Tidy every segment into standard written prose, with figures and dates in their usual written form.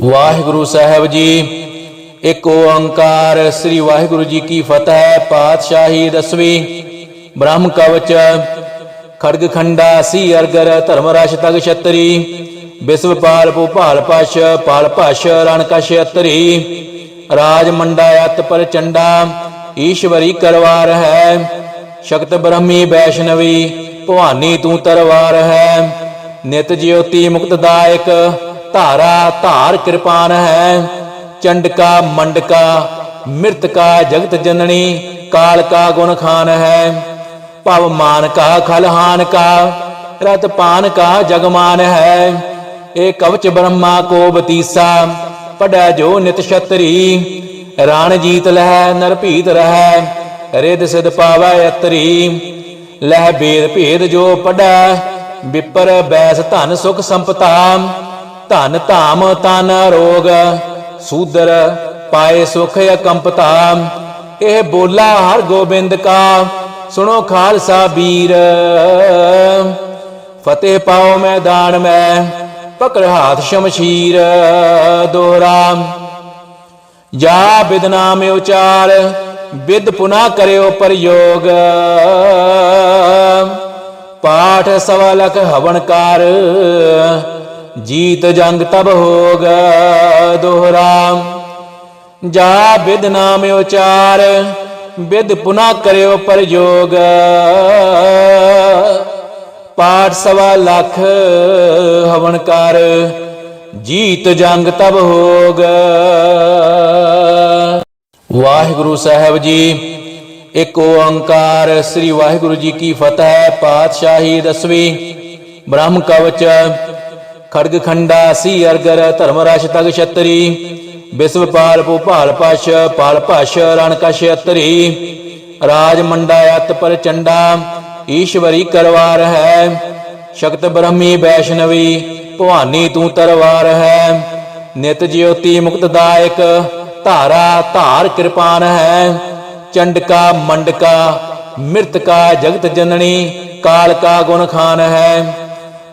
वाहिगुरु साहब जी। एक ओंकार श्री वाहिगुरु जी की फतेह। पातशाही दसवीं। ब्रह्म कवच खड़ग खंडा सी अरगर धर्मराश तग छतरी विश्वपाल भूपाल पश पाल पश रणकश अतरी राज मंडायत पर चंडा ईश्वरी करवार है शक्त ब्रह्मी वैष्णवी भवानी तू तरवार है नित ज्योति मुक्तदायक धारा धार कृपान है चंड का मंड का मृत का जगत जननी काल का गुण खान है भव मान का खलहान का रत पान का जगमान है ए कवच ब्रह्मा को बतीसा पढ़ै जो नित छतरी राण जीत लह नर भीत रह रिद सिद पावै अतरी लह भेद भेद जो पढ़ै विपर बैस धन सुख संपता धन धाम तन रोग सूदर पाए सुख अकंपता यह बोला हर गोबिंद का सुनो खालसा वीर फतेह पाओ मैदान में पकड़ हाथ शमशीर दोहरा जा विद नाम उचार विद पुनः करो प्रयोग पाठ सवालक हवनकार जीत जंग तब होग दोहरा जा विद नाम उचार विद पुनः करो प्रयोग पाठ सवा लख हवनकार जीत जंग तब होग। वाहिगुरु साहब जी। एक ओंकार श्री वाहिगुरु जी की फतेह। पातशाही दसवीं। ब्रह्म कवच खड़ग खंडा सी अरगर धर्मराश तग छतरी विश्वपाल भूपाल पश पाल पश रणकश अतरी राज मंडायत पर चंडा ईश्वरी करवार है शक्त ब्रह्मी वैष्णवी भवानी तू तरवार है नित ज्योति मुक्तदायक धारा धार कृपान है चंड का मंड का मृत का जगत जननी काल का गुण खान है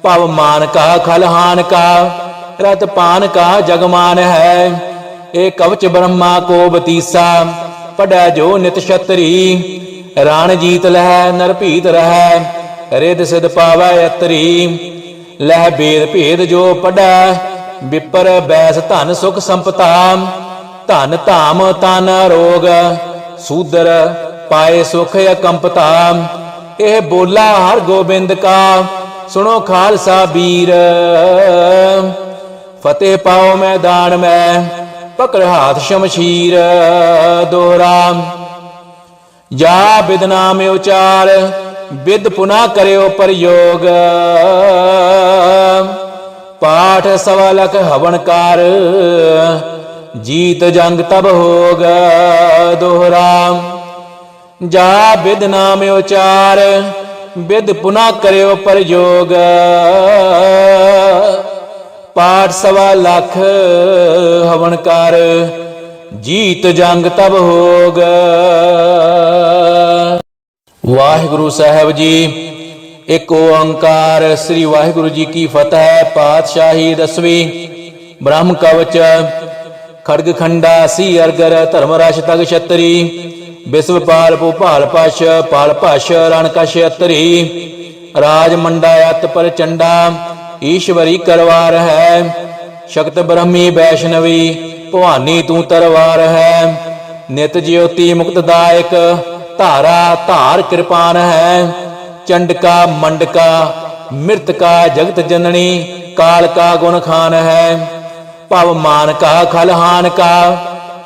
भव मान का खलहान का रत पान का जगमान है ए कवच ब्रह्मा को बतीसा पढ़ै जो नित छतरी राण जीत लह नर भीत रह रिद सिद पावै अतरी लह भेद भेद जो पढ़ै विपर बैस धन सुख संपता धन धाम तन रोग सूदर पाए सुख अकंपता यह बोला हर गोबिंद का सुनो खालसा वीर फतेह पाओ मैदान में पकड़ हाथ शमशीर दोहरा जा विद नाम उचार विद पुनः करो प्रयोग पाठ सवालक हवनकार जीत जंग तब होग दोहरा जा विद नाम उचार विद पुनः करो प्रयोग पाठ सवा लख हवनकार जीत जंग तब होग। वाहिगुरु साहब जी। एक ओंकार श्री वाहिगुरु जी की फतेह। पातशाही दसवीं। ब्रह्म कवच खड़ग खंडा सी अरगर धर्मराश तग छतरी विश्वपाल भूपाल पश पाल पश रणकश अतरी राज मंडायत पर चंडा ईश्वरी करवार है शक्त ब्रह्मी वैष्णवी भवानी तू तरवार है नित ज्योति मुक्तदायक धारा धार कृपान है चंड का मंड का मृत का जगत जननी काल का गुण खान है भव मान का खलहान का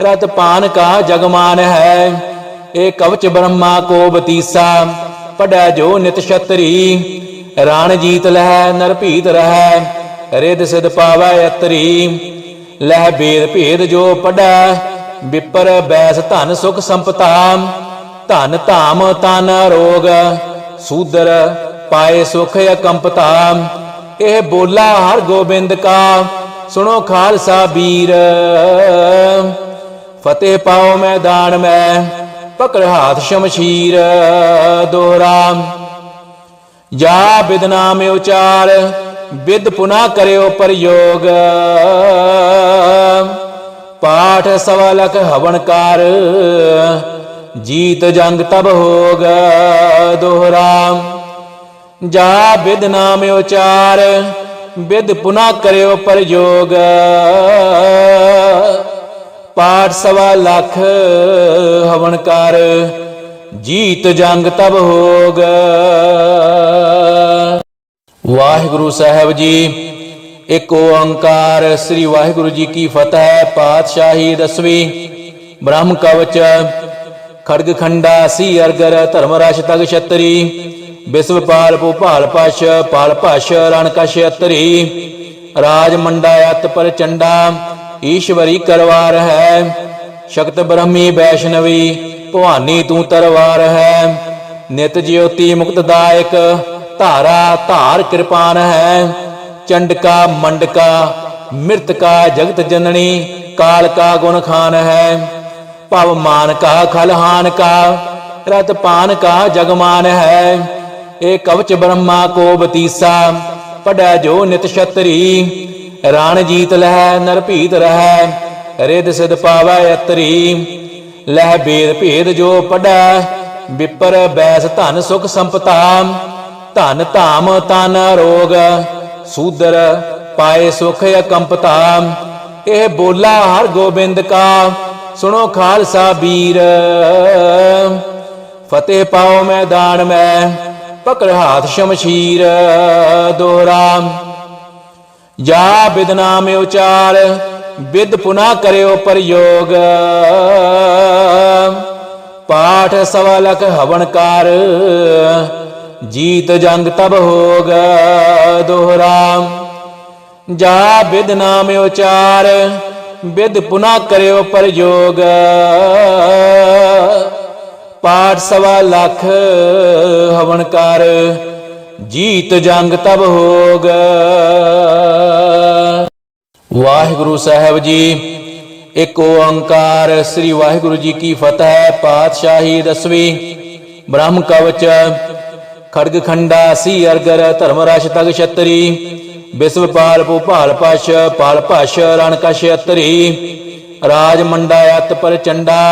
रत पान का जगमान है ए कवच ब्रह्मा को बतीसा पढ़ै जो नित छतरी राण जीत लह नर भीत रह रिद सिद पावै अतरी लह भेद भेद जो पढ़ै विपर बैस धन सुख संपता धन धाम तन रोग सूदर पाए सुख अकंपता यह बोला हर गोबिंद का सुनो खालसा वीर फतेह पाओ मैदान में पकड़ हाथ शमशीर दोहरा जा विद नाम उचार विद पुनः करो प्रयोग पाठ सवा लख हवन कार, जीत जंग तब होग दोहरा। जा विद नाम उचार, विद पुनः करो प्रयोग, पाठ सवा लख हवन कार, जीत जंग तब होग। वाहिगुरु साहब जी। एक ओंकार। श्री वाहिगुरु जी की फतह। पातशाही 10वीं। ब्रह्म कवच खड़ग खंडा सी अरगर धर्मराश तग छतरी, विश्वपाल भूपाल पश पाल पश रण कश अतरी, राज मंडायत पर चंडा ईश्वरी करवार है, शक्त ब्रह्मी वैष्णवी भवानी तू तरवार है, नित ज्योति मुक्तदायक धारा धार कृपान है, चंडका मंडका मृतका जगत जननी काल का गुण खान है, पवमान का खलहान का रत पान का जगमान है, एक कवच ब्रह्मा को बतीसा पढ़ै जो नित छतरी, राण जीत लह नर भीत रह रिद सिद पावै अतरी, लह भेद भेद जो पढ़ै विपर बैस धन सुख संपता, धन धाम तन रोग सूदर पाए सुख अकंपता, यह बोला हर गोबिंद का सुनो खालसा वीर, फतेह पाओ मैदान में पकड़ हाथ शमशीर दोहरा। जा विद नाम उचार, विद पुनः करो प्रयोग, पाठ सवा लख हवन कार, जीत जंग तब होग दोहरा। जा विद नाम उचार, विद पुनः करो प्रयोग, पाठ सवा लख हवन कार, जीत जंग तब होग। वाहिगुरु साहब जी। एक ओंकार। श्री वाहिगुरु जी की फतह। पातशाही 10वीं। ब्रह्म कवच खड़ग खंडा सी अरगर धर्मराश तग छतरी, विश्वपाल भूपाल पश पाल पश रण कश अतरी, राज मंडायत पर चंडा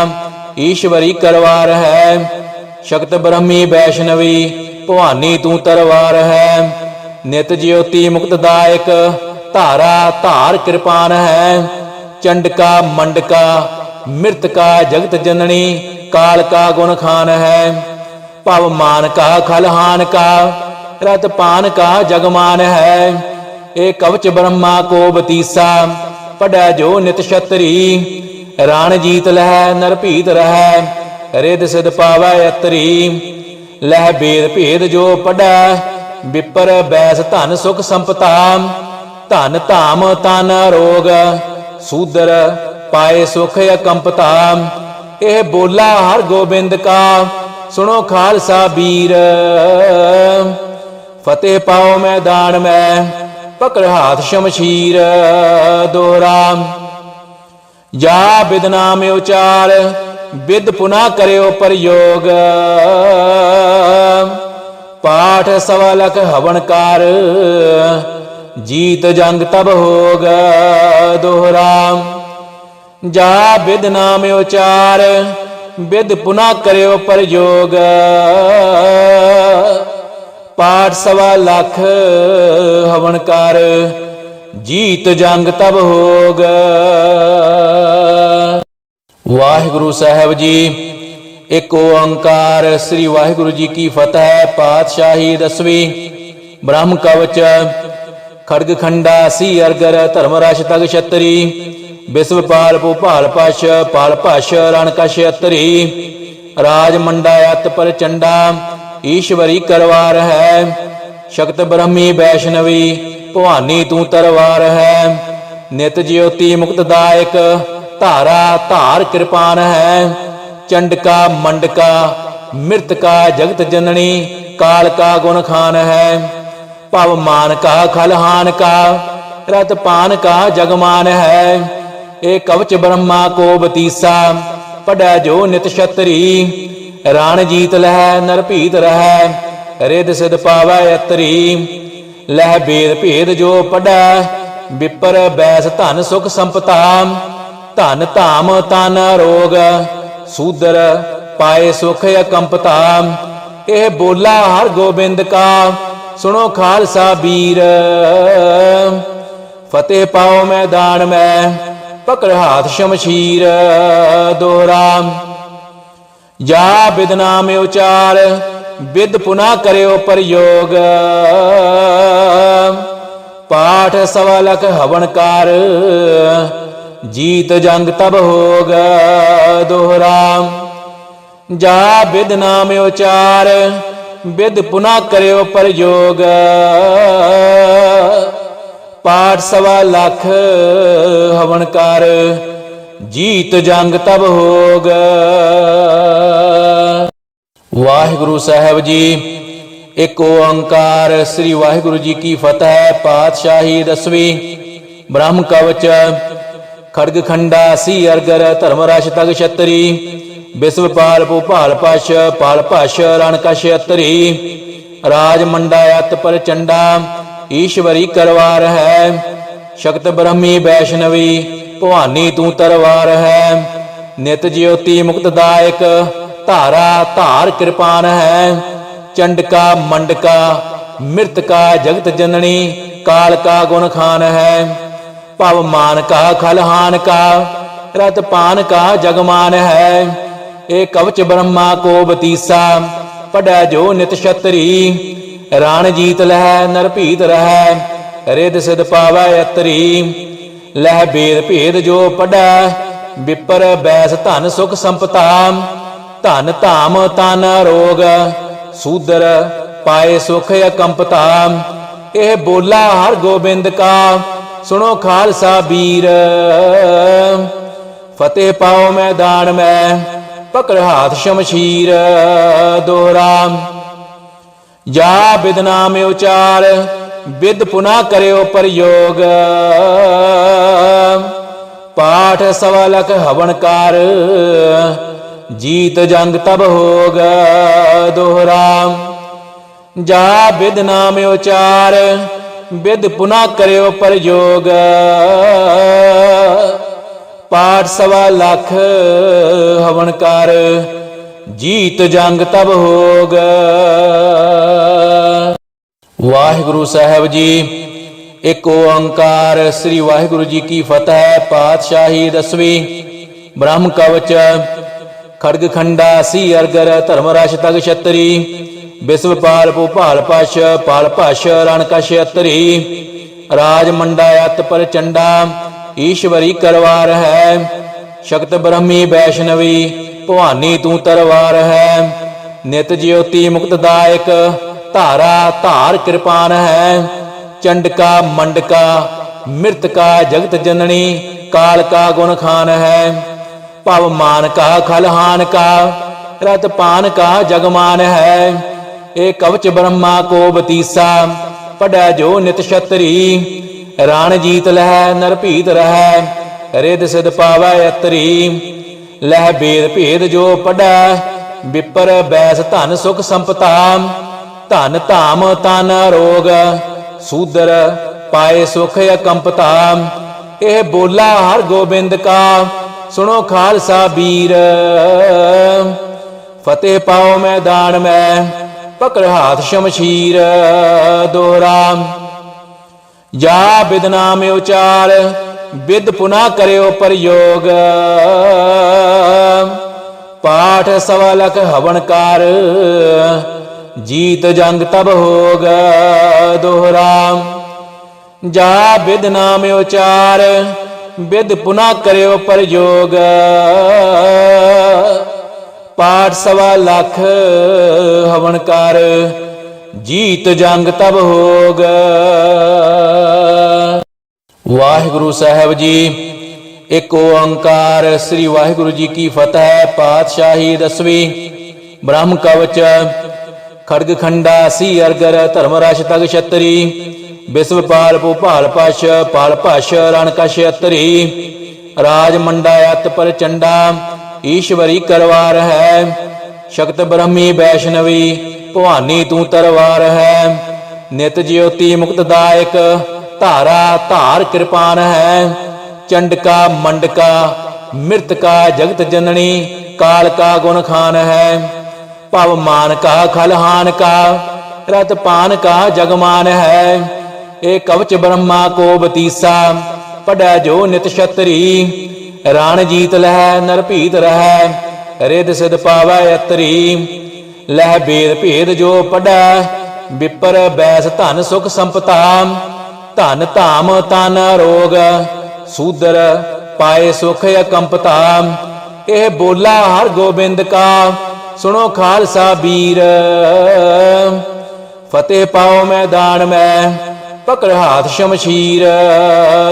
ईश्वरी करवार है, शक्त ब्रह्मी वैष्णवी भवानी तू तरवार है, नित ज्योति मुक्तदायक धारा धार कृपान है, चंडका मंडका मृतका जगत जननी काल का गुण खान है, पवमान का खलहान का रत पान का जगमान है, एक कवच ब्रह्मा को बतीसा पढ़ै जो नित छतरी, राण जीत लह नर भीत रह रिद सिद पावै अतरी, लह भेद भेद जो पढ़ै विपर बैस धन सुख संपता, धन धाम तन रोग सूदर पाए सुख अकंपता, यह बोला हर गोबिंद का सुनो खालसा वीर, फतेह पाओ मैदान में पकड़ हाथ शमशीर दोहरा। जा विद नाम उचार, विद पुनः करो प्रयोग, पाठ सवा लख हवन कार, जीत जंग तब होग दोहरा। जा विद नाम उचार, विद पुनः करो प्रयोग, पाठ सवा लख हवन कार, जीत जंग तब होग। वाहिगुरु साहब जी। एक ओंकार। श्री वाहिगुरु जी की फतह। पातशाही 10वीं। ब्रह्म कवच खड़ग खंडा सी अरगर धर्मराश तग छतरी, विश्वपाल भूपाल पश पाल पश रण कश अतरी, राज मंडायत पर चंडा ईश्वरी करवार है, शक्त ब्रह्मी वैष्णवी भवानी तू तरवार है, नित ज्योति मुक्तदायक धारा धार कृपान है, चंडका मंडका मृतका जगत जननी काल का गुण खान है, पवमान का खलहान का रत पान का जगमान है, एक कवच ब्रह्मा को बतीसा पढ़ै जो नित छतरी, राण जीत लह नर भीत रह रिद सिद पावै अतरी, लह भेद भेद जो पढ़ै विपर बैस धन सुख संपता, ਧਨ ਧਾਮ ਤਨ ਰੋਗ ਸੂਦਰ ਪਾਏ ਸੁਖ ਅਕੰਪਤਾ। ਇਹ ਬੋਲਾ ਹਰ ਗੋਬਿੰਦ ਕਾ ਸੁਣੋ ਖਾਲਸਾ ਵੀਰ। ਫਤਿਹ ਪਾਓ ਮੈਦਾਨ ਮੈਂ ਪਕੜ ਹਾਥ ਸ਼ਮਸ਼ੀਰ। ਦੋਹਰਾ ਜਾ ਬਿਦ ਨਾਮ ਉਚਾਰ ਬਿਦ ਪੁਨਾ ਕਰਿਓ ਪ੍ਰਯੋਗ। ਪਾਠ ਸਵਾ ਲਖ ਹਵਨ ਕਰ ਜੀਤ ਜੰਗ ਤਬ ਹੋਗ। ਦੋਹਰਾ ਜਾ ਬਿਦ ਨਾਮ ਉਚਾਰ ਬਿਦ ਪੁਨਾ ਕਰਿਓ ਪ੍ਰਯੋਗ। ਪਾਠ ਸਵਾ ਲਖ ਹਵਨ ਕਰ ਜੀਤ ਜੰਗ ਤਬ ਹੋਗ। ਵਾਹਿਗੁਰੂ ਸਾਹਿਬ ਜੀ। ਇੱਕ ਓੰਕਾਰ ਸ੍ਰੀ ਵਾਹਿਗੁਰੂ ਜੀ ਕੀ ਫਤਿਹ। ਪਾਤਸ਼ਾਹੀ ਦਸਵੀਂ। ਬ੍ਰਹਮ ਕਵਚ ਖੜਗ ਖੰਡਾ ਸੀ ਅਰਗਰ ਧਰਮ ਰਸ਼ ਤਗ ਛਤਰੀ। ਵਿਸ਼ਵਪਾਲ ਭੂਪਾਲ ਪਸ਼ ਪਾਲ ਭਸ਼ ਰਣ ਕਸ਼ ਅਤਰੀ। ਰਾਜ ਮੰਡਾ ਅਤ ਪਰ ਚੰਡਾ ਈਸ਼ਵਰੀ ਕਰਵਾਰ ਹੈ। ਸ਼ਕਤ ਬ੍ਰਹਮੀ ਵੈਸ਼ਨਵੀ ਭਵਾਨੀ ਤੂੰ ਤਰਵਾਰ ਹੈ। ਨਿਤ ਜਿਉਤੀ ਮੁਕਤਦਾਇਕ ਧਾਰਾ ਧਾਰ ਕਿਰਪਾਨ ਹੈ। ਚੰਡਕਾ ਮੰਡਕਾ ਮਿਰਤਕਾ ਜਗਤ ਜਨਨੀ ਕਾਲ ਕਾ ਗੁਣ ਖਾਨ ਹੈ। ਭਵ ਮਾਨ ਕਾ ਖਲਹਾਨ ਕਾ ਰਤ ਪਾਨ ਕਾ ਜਗਮਾਨ ਹੈ। ਇਹ ਕਵਚ ਬ੍ਰਹਮਾ ਕੋ ਬਤੀਸਾ ਪੜੈ ਜੋ ਨਿਤ ਛਤਰੀ। ਰਾਣ ਜੀਤ ਲਹਿ ਨਰ ਭੀਤ ਰਹੈ ਰਿਦ ਸਿਧ ਪਾਵੈ ਅਤਰੀ। ਲਹਿ ਬੇਦ ਭੇਦ ਜੋ ਪੜੈ ਵਿਪਰ ਬੈਸ ਧਨ ਸੁਖ ਸੰਪਤਾ। ਧਨ ਧਾਮ ਤਨ ਰੋਗ ਸੂਦਰ ਪਾਏ ਸੁਖ ਅਕੰਪਤਾ। ਇਹ ਬੋਲਾ ਹਰ ਗੋਬਿੰਦ ਕਾ ਸੁਣੋ ਖਾਲਸਾ ਵੀਰ। ਫਤਿਹ ਪਾਓ ਮੈਦਾਨ ਮੈਂ ਪਕੜ ਹਾਥ ਸ਼ਮਸ਼ੀਰ। ਦੋਹਰਾ ਜਾ ਬਿਦ ਨਾਮ ਉਚਾਰ ਬਿਦ ਪੁਨਾ ਕਰਿਓ ਪ੍ਰਯੋਗ। ਪਾਠ ਸਵਾ ਲਖ ਹਵਨ ਕਰ ਜੀਤ ਜੰਗ ਤਬ ਹੋਗ। ਦੋਹਰਾ ਜਾ ਬਿਦ ਨਾਮ ਉਚਾਰ ਬਿਦ ਪੁਨਾ ਕਰਿਓ ਪ੍ਰਯੋਗ। ਪਾਠ ਸਵਾ ਲਖ ਹਵਨ ਕਰ ਜੀਤ ਜੰਗ ਤਬ ਹੋਗ। ਵਾਹਿਗੁਰੂ ਸਾਹਿਬ ਜੀ। ਇੱਕ ਓੰਕਾਰ ਸ੍ਰੀ ਵਾਹਿਗੁਰੂ ਜੀ ਕੀ ਫਤਿਹ। ਪਾਤਸ਼ਾਹੀ ਦਸਵੀਂ। ਬ੍ਰਹਮ ਕਵਚ ਖੜਗ ਖੰਡਾ ਸੀ ਅਰਗਰ ਧਰਮ ਰਸ਼ ਤਗ ਛਤਰੀ। ਵਿਸ਼ਵਪਾਲ ਭੂਪਾਲ ਪਸ਼ ਪਾਲ ਭਸ਼ ਰਣ ਕਸ਼ ਅਤਰੀ। ਰਾਜ ਮੰਡਾ ਅਤ ਪਰ ਚੰਡਾ ਈਸ਼ਵਰੀ ਕਰਵਾਰ ਹੈ। ਸ਼ਕਤ ਬ੍ਰਹਮੀ ਵੈਸ਼ਨਵੀ ਭਵਾਨੀ ਤੂੰ ਤਰਵਾਰ ਹੈ। ਨਿਤ ਜਿਉਤੀ ਮੁਕਤਦਾਇਕ ਧਾਰਾ ਧਾਰ ਕਿਰਪਾਨ ਹੈ। ਚੰਡਕਾ ਮੰਡਕਾ ਮਿਰਤਕਾ ਜਗਤ ਜਨਨੀ ਕਾਲ ਕਾ ਗੁਣ ਖਾਨ ਹੈ। ਭਵ ਮਾਨ ਕਾ ਖਲਹਾਨ ਕਾ ਰਤ ਪਾਨ ਕਾ ਜਗਮਾਨ ਹੈ। ਇਹ ਕਵਚ ਬ੍ਰਹਮਾ ਕੋ ਬਤੀਸਾ ਪੜੈ ਜੋ ਨਿਤ ਛਤਰੀ। ਰਾਣ ਜੀਤ ਲਹਿ ਨਰ ਭੀਤ ਰਹੈ ਰਿਦ ਸਿਧ ਪਾਵੈ ਅਤਰੀ। ਲਹਿ ਬੇਦ ਭੇਦ ਜੋ ਪੜੈ ਵਿਪਰ ਬੈਸ ਧਨ ਸੁਖ ਸੰਪਤਾ। ਧਨ ਧਾਮ ਤਨ ਰੋਗ ਸੂਦਰ ਪਾਏ ਸੁਖ ਅਕੰਪਤਾ। ਇਹ ਬੋਲਾ ਹਰ ਗੋਬਿੰਦ ਕਾ ਸੁਣੋ ਖਾਲਸਾ ਵੀਰ। ਫਤਿਹ ਪਾਓ ਮੈਦਾਨ ਮੈਂ ਪਕੜ ਹਾਥ ਸ਼ਮਸ਼ੀਰ। ਦੋਹਰਾ ਜਾ ਬਿਦ ਨਾਮ ਉਚਾਰ ਬਿਦ ਪੁਨਾ ਕਰਿਓ ਪ੍ਰਯੋਗ। ਪਾਠ ਸਵਾ ਲਖ ਹਵਨ ਕਰ ਜੀਤ ਜੰਗ ਤਬ ਹੋਗ। ਦੋਹਰਾ ਜਾ ਬਿਦ ਨਾਮ ਉਚਾਰ ਬਿਦ ਪੁਨਾ ਕਰਿਓ ਪ੍ਰਯੋਗ। ਪਾਠ ਸਵਾ ਲਖ ਹਵਨ ਕਰ ਜੀਤ ਜੰਗ ਤਬ ਹੋਗ। ਵਾਹਿਗੁਰੂ ਸਾਹਿਬ ਜੀ। ਇੱਕ ਓੰਕਾਰ ਸ੍ਰੀ ਵਾਹਿਗੁਰੂ ਜੀ ਕੀ ਫਤਿਹ। ਪਾਤਸ਼ਾਹੀ ਦਸਵੀਂ। ਬ੍ਰਹਮ ਕਵਚ ਖੜਗ ਖੰਡਾ ਸੀ ਅਰਗਰ ਧਰਮ ਰਸ਼ ਤਗ ਛਤਰੀ। ਵਿਸ਼ਵਪਾਲ ਭੂਪਾਲ ਪਸ਼ ਪਾਲ ਭਸ਼ ਰਣ ਕਸ਼ ਅਤਰੀ। ਰਾਜ ਮੰਡਾ ਅਤ ਪਰ ਚੰਡਾ ਈਸ਼ਵਰੀ ਕਰਵਾਰ ਹੈ। ਸ਼ਕਤ ਬ੍ਰਹਮੀ ਵੈਸ਼ਨਵੀ ਭਵਾਨੀ ਤੂੰ ਤਰਵਾਰ ਹੈ। ਨਿਤ ਜਿਉਤੀ ਮੁਕਤਦਾਇਕ ਧਾਰਾ ਧਾਰ ਕਿਰਪਾਨ ਹੈ। चंडका मंडका मृतका जगत जननी काल का गुण खान है। भव मान का खलहान का रत पान का जगमान है। ए कवच ब्रह्मा को बतीसा पढ़ै जो नित छतरी। राण जीत लह नर भीत रह रिद सिद पावै अतरी। लह भेद भेद जो पढ़ै विपर बैस धन सुख संपता। धन धाम तन रोग सूदर पाए सुख अकंपता। यह बोला हर गोबिंद का सुनो खालसा वीर। फतेह पाओ मैदान में पकड़ हाथ शमशीर।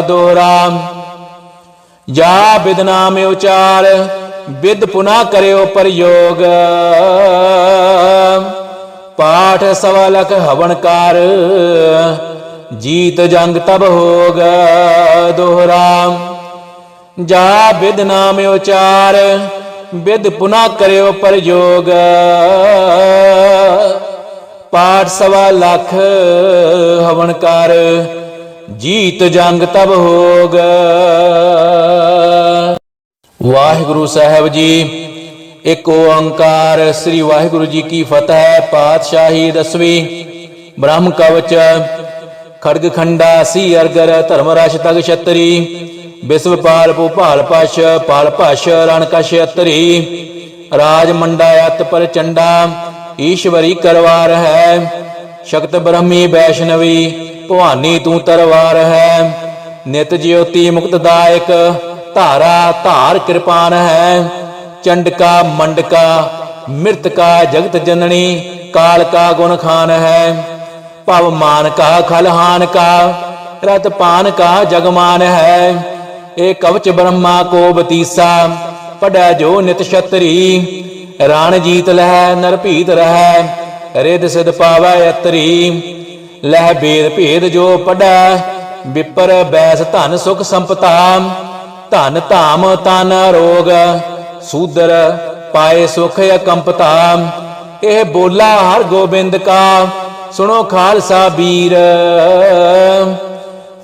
दोहरा जा विद नाम उचार विद पुनः करो प्रयोग। पाठ सवा लख हवनकार जीत जंग तब होग। दोहरा जा विद नाम उचार विद पुनः करो प्रयोग। पाठ सवा लख हवनकार जीत जंग तब होग। वाहिगुरु साहब जी। एक ओंकार। श्री वाहिगुरु जी की फतह। पातशाही 10वीं। ब्रह्म कवच खड़ग खंडा सी अरगर धर्मराश तग छतरी। विश्वपाल भूपाल पश पाल पश रण कश अतरी। राज मंडायत पर चंडा ईश्वरी करवार है। शक्त ब्रह्मी वैष्णवी भवानी तू तरवार है। नित ज्योति मुक्तदायक धारा धार कृपान है। चंडका मंडका मृतका जगत जननी काल का गुण खान है। भव मान का खलहान का रत पान का जगमान है। ए कवच ब्रह्मा को बतीसा पढ़ै जो नित छतरी। राण जीत लह नर भीत रह रिद सिद पावै अतरी। लह भेद भेद जो पढ़ै विपर बैस धन सुख संपता। धन धाम तन रोग सूदर पाए सुख अकंपता। यह बोला हर गोबिंद का सुनो खालसा वीर।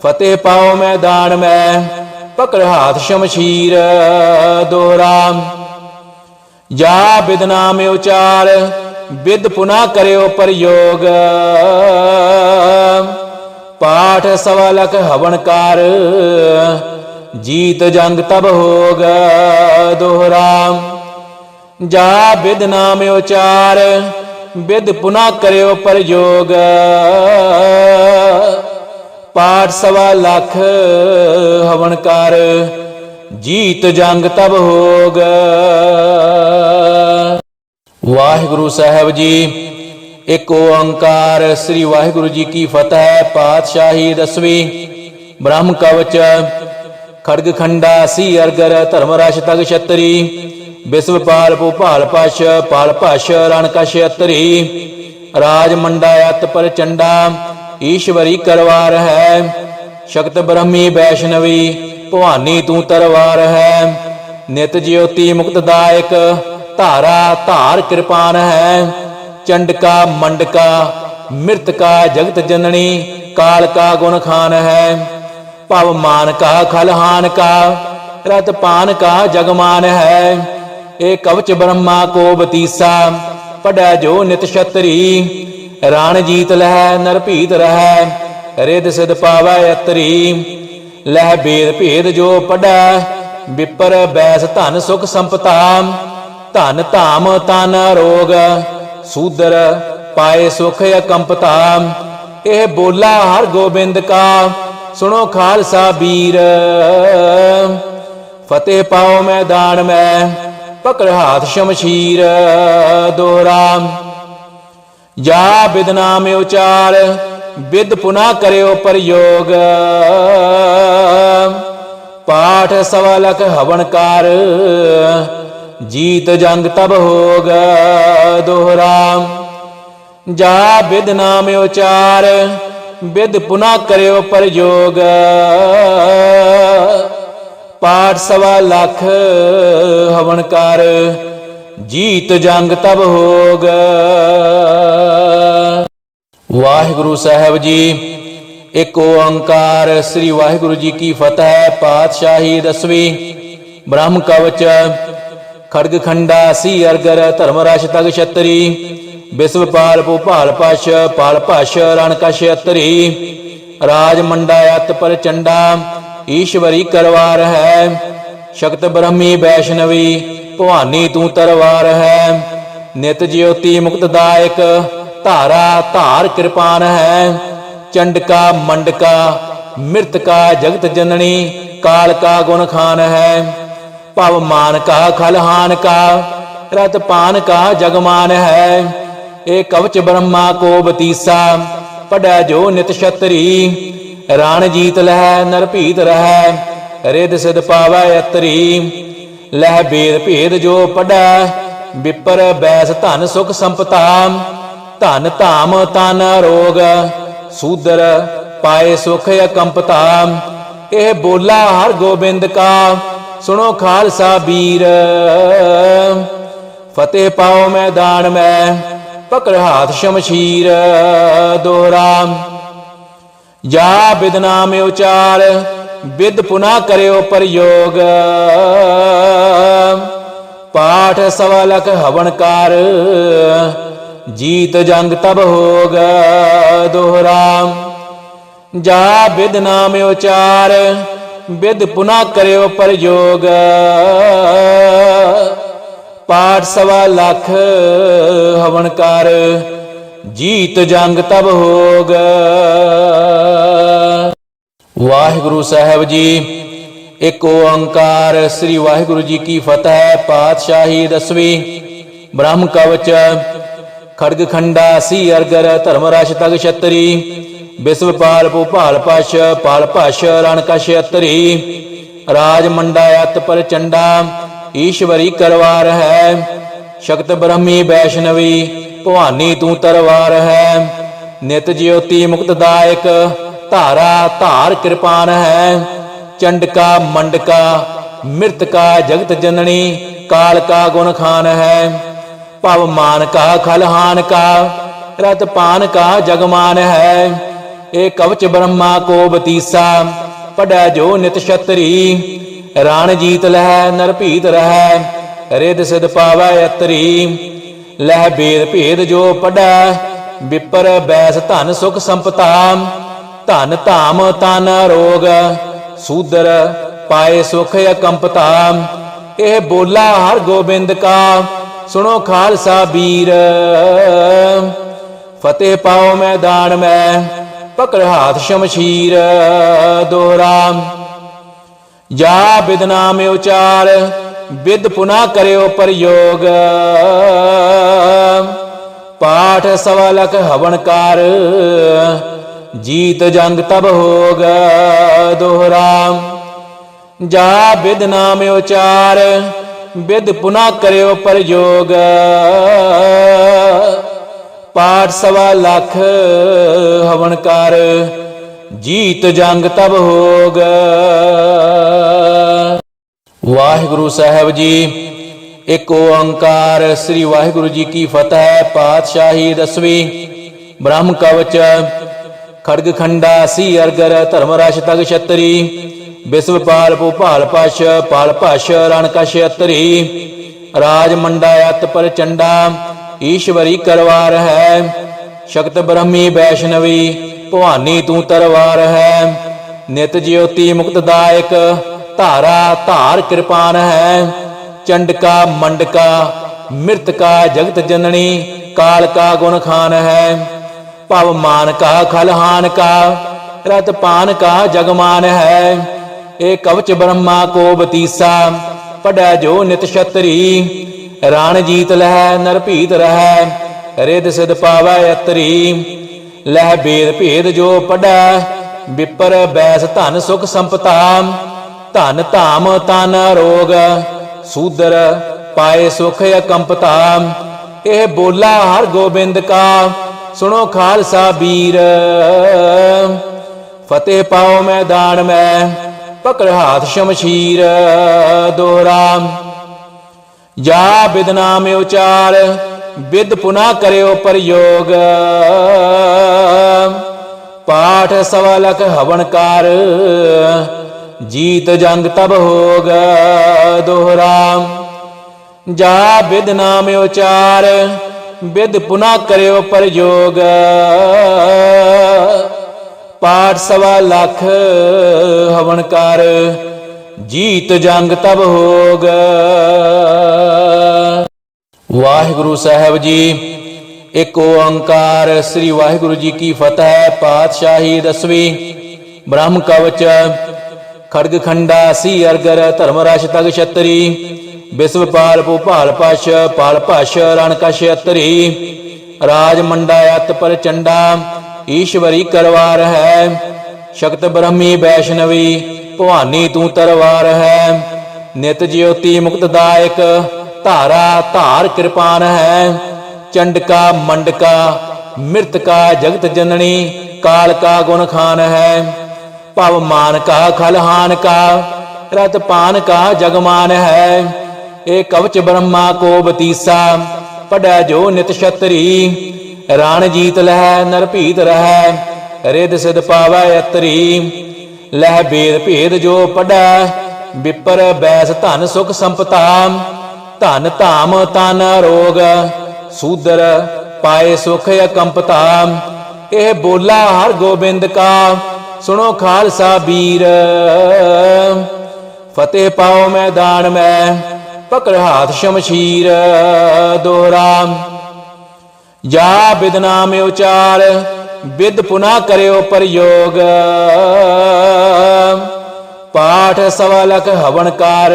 फतेह पाओ मैदान में पकड़ हाथ शमशीर। दोहरा जा विद नाम उचार विद पुनः करो प्रयोग। पाठ सवा लख हवनकार जीत जंग तब होग। दोहरा जा विद नाम उचार विद पुनः करो प्रयोग। पाठ सवा लख हवनकार जीत जंग तब होग। वाहिगुरु साहब जी। एक ओंकार। श्री वाहिगुरु जी की फतह। पातशाही 10वीं। ब्रह्म कवच खड़ग खंडा सी अरगर धर्मराश तग छतरी। विश्वपाल भूपाल पश पाल पश रण कश अतरी। राज मंडायत पर चंडा ईश्वरी करवार है। शक्त ब्रह्मी वैष्णवी भवानी तू तरवार है। नित ज्योति मुक्तदायक धारा धार कृपान है। चंडका मंडका मृतका जगत जननी काल का गुण खान है। भव मान का खलहान का रत पान का जगमान है। ए कवच ब्रह्मा को बतीसा पढ़ै जो नित छतरी। राण जीत लह नर भीत रह रिद सिद पावै अतरी। लह भेद भेद जो पढ़ै विपर बैस धन सुख संपता। धन धाम तन रोग सूदर पाए सुख अकंपता। यह बोला हर गोबिंद का सुनो खालसा वीर। फतेह पाओ मैदान में पकड़ हाथ शमशीर। दोहरा जा विद नाम उचार विद पुनः करो प्रयोग। पाठ सवा लख हवनकार जीत जंग तब होग। दोहरा जा विद नाम उचार विद पुनः करो प्रयोग। पाठ सवा लख हवनकार जीत जंग तब होग। वाहिगुरु साहब जी। एक ओंकार श्री वाहिगुरु जी की फतेह। पातशाही दसवीं। ब्रह्म कवच खड़ग खंडा सी अरगर धर्मराश तग छतरी। विश्वपाल भूपाल पश पाल पश रण कश अतरी। राज मंडायत पर चंडा ईश्वरी करवार है। शक्त ब्रह्मी वैष्णवी भवानी तू तरवार है। नित ज्योति मुक्तदायक धारा धार कृपान है। चंडका मंडका मृतका जगत जननी काल का गुण खान है। भव मान का खलहान का रत पान का जगमान है। ए कवच ब्रह्मा को बतीसा पढ़ै जो नित छतरी। राण जीत लह नर भीत रह रिद सिद पावै अतरी। लह भेद भेद जो पढ़ै विपर बैस धन सुख संपता। धन धाम तन रोग सूदर पाए सुख अकंपता। यह बोला हर गोबिंद का सुनो खालसा बीर। फतेह पाओ मैदान में पकड़ हाथ शमशीर। दोहरा जा विद नाम उचार विद पुनः करो प्रयोग। पाठ सवा लख हवनकार जीत जंग तब होग। दोहरा जा विद नाम उचार विद पुनः करो प्रयोग। पाठ सवा लख हवनकार जीत जंग तब होग। वाहिगुरु साहब जी। एक ओंकार श्री वाहिगुरु जी की फतेह। पातशाही दसवीं। ब्रह्म कवच खड़ग खंडा सी अरगर धर्मराश तग छतरी। विश्वपाल भूपाल पश पाल पश रण कश अतरी। राज मंडायत पर चंडा ईश्वरी करवार है। शक्त ब्रह्मी वैष्णवी भवानी तू तरवार है। नित ज्योति मुक्तदायक धारा धार कृपान है। चंडका मंडका मृतका जगत जननी काल का गुण खान है। भव मान का खलहान का रत पान का जगमान है। ए कवच ब्रह्मा को बतीसा पढ़ै जो नित छतरी। राण जीत लह नर भीत रह रिद सिद पावै अतरी। लह भेद भेद जो पढ़ै विपर बैस धन सुख संपता। धन धाम तन रोग सूदर पाए सुख अकंपता। यह बोला हर गोबिंद का सुनो खालसा बीर। फतेह पाओ मैदान में पकड़ हाथ शमशीर। दोहरा जा विद नाम उचार विद पुनः करो प्रयोग। पाठ सवा लख हवनकार जीत जंग तब होग। दोहरा जा विद नाम उचार विद पुनः करो प्रयोग। पाठ सवा लख हवनकार जीत जंग तब होग। वाहिगुरु साहब जी। एक ओंकार श्री वाहिगुरु जी की फतेह। पातशाही दसवीं। ब्रह्म कवच खड़ग खंडा सी अरगर धर्मराश तग छतरी। विश्वपाल भूपाल पश पाल पश रण कश अतरी। राज मंडायत पर चंडा ईश्वरी करवार है। शक्त ब्रह्मी वैष्णवी भवानी तू तरवार है। नित ज्योति मुक्तदायक धारा धार कृपान है। चंडका मंडका मृतका जगत जननी काल का गुण खान है। भव मान का खलहान का रत पान का जगमान है। ए कवच ब्रह्मा को बतीसा पढ़ै जो नित छतरी। राण जीत लह नर भीत रह रिद सिद पावै अतरी। लह भेद भेद जो पढ़ै विपर बैस धन सुख संपता। धन धाम तन रोग सूदर पाए सुख अकंपता। यह बोला हर गोबिंद का सुनो खालसा बीर। फतेह पाओ मैदान में पकड़ हाथ शमशीर। दोहरा जा विद नाम उचार विद पुनः करो प्रयोग। पाठ सवा लख हवन कार, जीत जंग तब होग दोहरा। जा बिद नाम उचार, बिद पुनः करो प्रयोग, पाठ सवा लख हवन कार, जीत जंग तब होग। वाहिगुरु साहब जी। एक ओंकार। श्री वाहिगुरु जी की फतह। पातशाही 10वीं। ब्रह्म कवच। खड़ग खंडा सी अरगर धर्मराश तग छतरी, विश्वपाल भूपाल पश पाल पश रण कश अतरी, राज मंडायत पर चंडा ईश्वरी करवार है, शक्त ब्रह्मी वैष्णवी भवानी तू तरवार है, नित ज्योति मुक्तदायक धारा धार कृपान है, चंडका मंडका मृतका जगत जननी काल का गुण खान है, भव मान का खलहान का रत पान का जगमान है, ए कवच ब्रह्मा को बतीसा पढ़ै जो नित छतरी, राण जीत लह नर भीत रह रिद सिद पावै अतरी, लह भेद भेद जो पढ़ै विपर बैस धन सुख संपता, धन धाम तन रोग सूदर पाए सुख अकंपता, यह बोला हर गोबिंद का सुनो खालसा वीर, फतेह पाओ मैदान में पकड़ हाथ शमशीर दोहरा। जा बिद नाम उचार बिद पुनः करो प्रयोग, पाठ सवा लख हवन कार,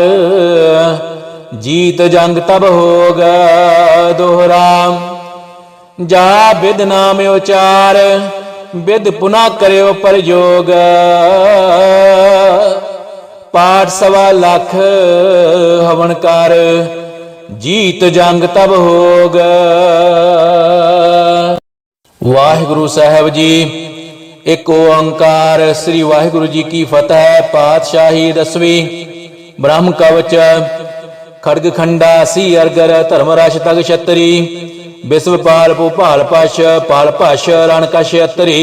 जीत जंग तब होग दोहरा। जा बिद नाम उचार बिद पुनः करो प्रयोग, पाठ सवा लख हवन कार, जीत जंग तब होग। वाहिगुरु साहब जी। एक ओंकार। श्री वाहिगुरु जी की फतह। पातशाही 10वीं। ब्रह्म कवच। खड़ग खंडा सी अरगर धर्मराश तग छतरी, विश्वपाल भूपाल पश पाल पश रण कश अतरी,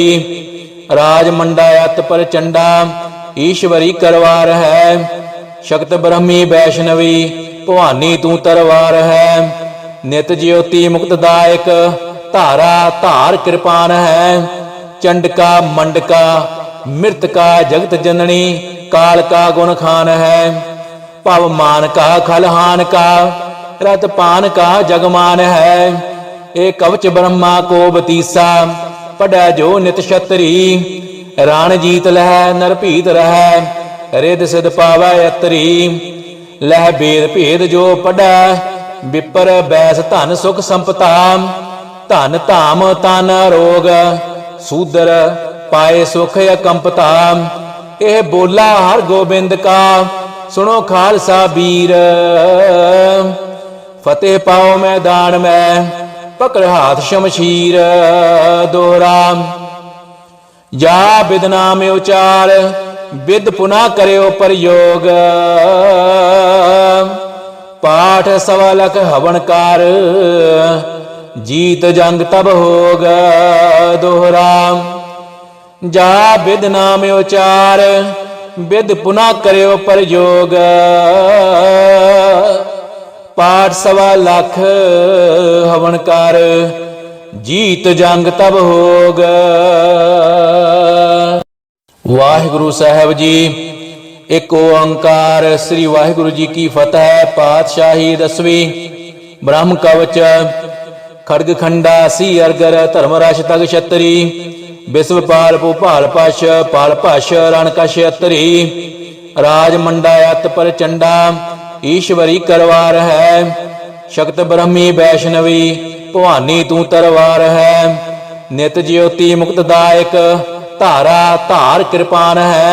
राज मंडायत पर चंडा ईश्वरी करवार है, शक्त ब्रह्मी वैष्णवी भवानी तू तरवार है, नित ज्योति मुक्तदायक धारा धार कृपान है, चंडका मंडका मृतका जगत जननी काल का गुण खान है, भव मान का खलहान का रत पान का जगमान है, ए कवच ब्रह्मा को बतीसा पढ़ै जो नित छतरी, राण जीत लह नर भीत रह रिद सिद पावै अतरी, लह भेद भेद जो पढ़ै विपर बैस धन सुख संपता, धन धाम तन रोग सूदर पाए सुख अकंपता, यह बोला हर गोबिंद का सुनो खालसा वीर, फतेह पाओ मैदान में पकड़ हाथ शमशीर दोहरा। जा बिद नाम उचार बिद पुनः करो प्रयोग, पाठ सवा लख हवन कार, जीत जंग तब होग दोहरा। जा बिद नाम उचार बिद पुनः करो प्रयोग, पाठ सवा लख हवन कार, जीत जंग तब होग। वाहिगुरु साहब जी। एक ओंकार। श्री वाहिगुरु जी की फतह। पातशाही 10वीं। ब्रह्म कवच। खड़ग खंडा सी अरगर धर्मराश तग छतरी, विश्वपाल भूपाल पश पाल पश रण कश अतरी, राज मंडायत पर चंडा ईश्वरी करवार है, शक्त ब्रह्मी वैष्णवी भवानी तू तरवार है, नित ज्योति मुक्तदायक धारा धार कृपान है,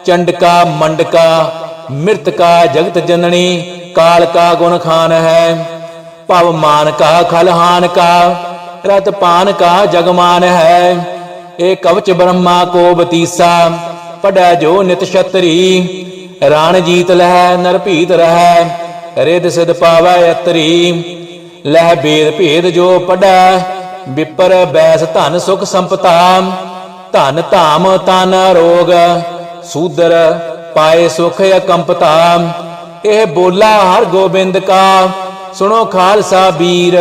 चंडका मंडका मृतका जगत जननी काल का गुण खान है, भव मान का खलहान का रत पान का जगमान है, ए कवच ब्रह्मा को बतीसा पढ़ै जो नित छतरी, राण जीत लह नर भीत रह रिद सिद पावै अतरी, लह भेद भेद जो पढ़ै विपर बैस धन सुख संपता, ਧਨ ਧਾਮ ਤਨ ਰੋਗ ਸੂਦਰ ਪਾਏ ਸੁਖ ਅਕੰਪਤਾ। ਇਹ ਬੋਲਾ ਹਰ ਗੋਬਿੰਦ ਕਾ ਸੁਣੋ ਖਾਲਸਾ ਵੀਰ।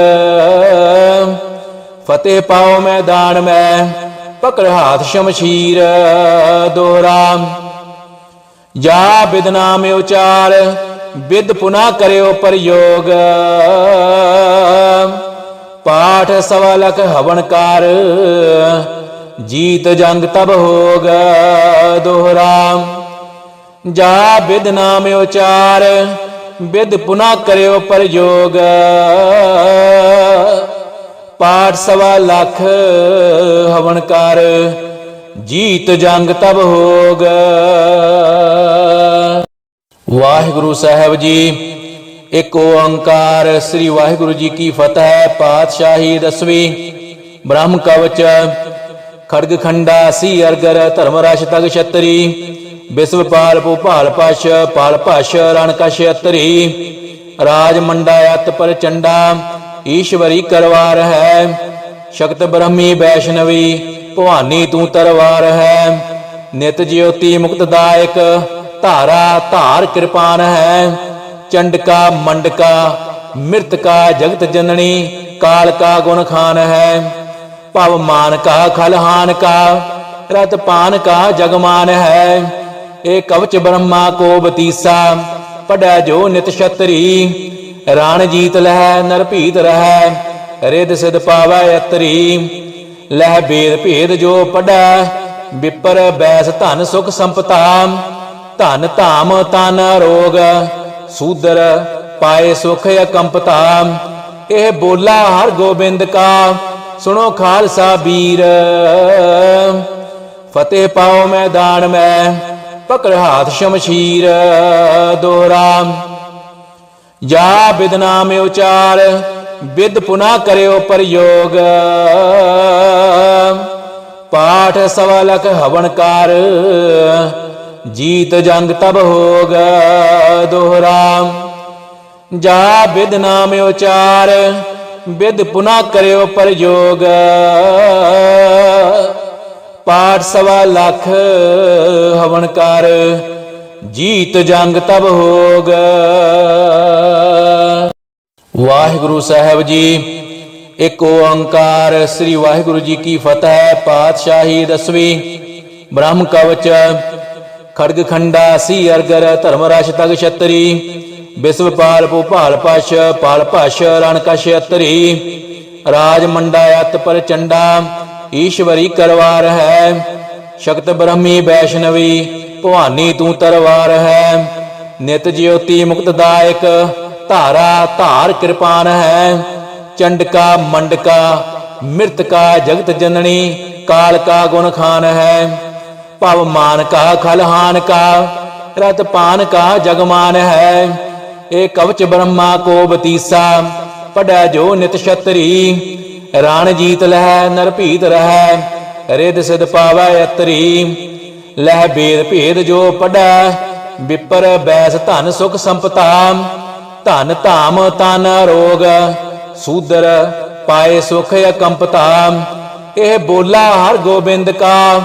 ਫਤਿਹ ਪਾਓ ਮੈਦਾਨ ਮੈਂ ਪਕੜ ਹਾਥ ਸ਼ਮਸ਼ੀਰ। ਦੋਹਰਾ ਜਾ ਬਿਦ ਨਾਮ ਉਚਾਰ ਬਿਦ ਪੁਨਾ ਕਰਿਓ ਪ੍ਰਯੋਗ। ਪਾਠ ਸਵਾ ਲਖ ਹਵਨ ਕਰ ਜੀਤ ਜੰਗ ਤਬ ਹੋਗ। ਦੋਹਰਾ ਜਾ ਬਿਦ ਨਾਮ ਉਚਾਰ ਬਿਦ ਪੁਨਾ ਕਰਿਓ ਪ੍ਰਯੋਗ। ਪਾਠ ਸਵਾ ਲਖ ਹਵਨ ਕਰ ਜੀਤ ਜੰਗ ਤਬ ਹੋਗ। ਵਾਹਿਗੁਰੂ ਸਾਹਿਬ ਜੀ। ਇੱਕ ਓੰਕਾਰ। ਸ੍ਰੀ ਵਾਹਿਗੁਰੂ ਜੀ ਕੀ ਫਤਿਹ। ਪਾਤਸ਼ਾਹੀ ਦਸਵੀਂ। ਬ੍ਰਹਮ ਕਵਚ ਖੜਗ ਖੰਡਾ ਸੀ ਅਰਗਰ ਧਰਮ ਰਸ਼ ਤਗ ਛਤਰੀ। ਬਿਸਵਪਾਲ ਭੂਪਾਲ ਪਸ਼ ਪਾਲ ਭਸ਼ ਰਣ ਕਸ਼ ਅਤਰੀ। ਰਾਜ ਮੰਡਾ ਅਤ ਪ੍ਰਚੰਡਾ ਈਸ਼ਵਰੀ ਕਰਵਾਰ ਹੈ। ਸ਼ਕਤ ਬ੍ਰਹਮੀ ਵੈਸ਼ਨਵੀ ਭਵਾਨੀ ਤੂੰ ਤਰਵਾਰ ਹੈ। ਨਿਤ ਜਿਉਤੀ ਮੁਕਤਦਾਇਕ ਧਾਰਾ ਧਾਰ ਕਿਰਪਾਨ ਹੈ। ਚੰਡਕਾ ਮੰਡਕਾ ਮਿਰਤਕਾ ਜਗਤ ਜਨਨੀ ਕਾਲ ਕਾ ਗੁਣ ਖਾਨ ਹੈ। ਭਵ ਮਾਨ ਕਾ ਖਲਹਾਨ ਕਾ ਰਤ ਪਾਨ ਕਾ ਜਗਮਾਨ ਹੈ। ਇਹ ਕਵਚ ਬ੍ਰਹਮਾ ਕੋ ਬਤੀਸਾ ਪੜੈ ਜੋ ਨਿਤ ਛਤਰੀ। ਰਾਣ ਜੀਤ ਲਹਿ ਨਰ ਭੀਤ ਰਹਿ ਰਿਦ ਸਿਧ ਪਾਵੈ ਅਤਰੀ। ਲਹਿ ਬੇਦ ਭੇਦ ਜੋ ਪੜੈ ਵਿਪਰ ਬੈਸ ਧਨ ਸੁਖ ਸੰਪਤਾ। ਧਨ ਧਾਮ ਤਨ ਰੋਗ ਸੂਦਰ ਪਾਏ ਸੁਖ ਅਕੰਪਤਾ। ਇਹ ਬੋਲਾ ਹਰ ਗੋਬਿੰਦ ਕਾ ਸੁਣੋ ਖਾਲਸਾ ਵੀਰ। ਫਤਿਹ ਪਾਓ ਮੈਦਾਨ ਮੈਂ ਪਕੜ ਹਾਥ ਸ਼ਮਸ਼ੀਰ। ਦੋਹਰਾ ਜਾ ਬਿਦ ਨਾਮ ਉਚਾਰ ਬਿਦ ਪੁਨਾ ਕਰਿਓ ਪ੍ਰਯੋਗ। ਪਾਠ ਸਵਾ ਲਖ ਹਵਨ ਕਰ ਜੀਤ ਜੰਗ ਤਬ ਹੋਗ। ਦੋਹਰਾ ਜਾ ਬਿਦ ਨਾਮ ਉਚਾਰ ਬਿਦ ਪੁਨਾ ਕਰਿਓ ਪ੍ਰਯੋਗ। ਪਾਠ ਸਵਾ ਲਖ ਹਵਨ ਕਰ ਜੀਤ ਜੰਗ ਤਬ ਹੋਗ। ਵਾਹਿਗੁਰੂ ਸਾਹਿਬ ਜੀ। ਇੱਕ ਓੰਕਾਰ। ਸ੍ਰੀ ਵਾਹਿਗੁਰੂ ਜੀ ਕੀ ਫਤਿਹ। ਪਾਤਸ਼ਾਹੀ ਦਸਵੀਂ। ਬ੍ਰਹਮ ਕਵਚ ਖੜਗ ਖੰਡਾ ਸੀ ਅਰਗਰ ਧਰਮ ਰਸ਼ ਤਗ ਛਤਰੀ। ਬਿਸਵਪਾਲ ਭੂਪਾਲ ਪਸ਼ ਪਾਲ ਭਸ਼ ਰਣ ਕਸ਼ ਅਤਰੀ। ਰਾਜ ਮੰਡਾ ਅਤ ਪ੍ਰਚੰਡਾ ਈਸ਼ਵਰੀ ਕਰਵਾਰ ਹੈ। ਸ਼ਕਤ ਬ੍ਰਹਮੀ ਵੈਸ਼ਨਵੀ ਭਵਾਨੀ ਤੂੰ ਤਰਵਾਰ ਹੈ। ਨਿਤ ਜਿਉਤੀ ਮੁਕਤਦਾਇਕ ਧਾਰਾ ਧਾਰ ਕਿਰਪਾਨ ਹੈ। ਚੰਡਕਾ ਮੰਡਕਾ ਮਿਰਤਕਾ ਜਗਤ ਜਨਨੀ ਕਾਲ ਕਾ ਗੁਣ ਖਾਨ ਹੈ। ਭਵ ਮਾਨ ਕਾ ਖਲਹਾਨ ਕਾ ਰਤ ਪਾਨ ਕਾ ਜਗਮਾਨ ਹੈ। ਇਹ ਕਵਚ ਬ੍ਰਹਮਾ ਕੋ ਬਤੀਸਾ ਪੜੈ ਜੋ ਨਿਤ ਛਤਰੀ। ਰਾਣ ਜੀਤ ਲਹਿ ਨਰ ਭੀਤ ਰਹਿ ਰਿਦ ਸਿਧ ਪਾਵੈ ਅਤਰੀ। ਲਹਿ ਬੇਦ ਭੇਦ ਜੋ ਪੜੈ ਵਿਪਰ ਬੈਸ ਧਨ ਸੁਖ ਸੰਪਤਾ। ਧਨ ਧਾਮ ਤਨ ਰੋਗ ਸੂਦਰ ਪਾਏ ਸੁਖ ਅਕੰਪਤਾ। ਇਹ ਬੋਲਾ ਹਰ ਗੋਬਿੰਦ ਕਾ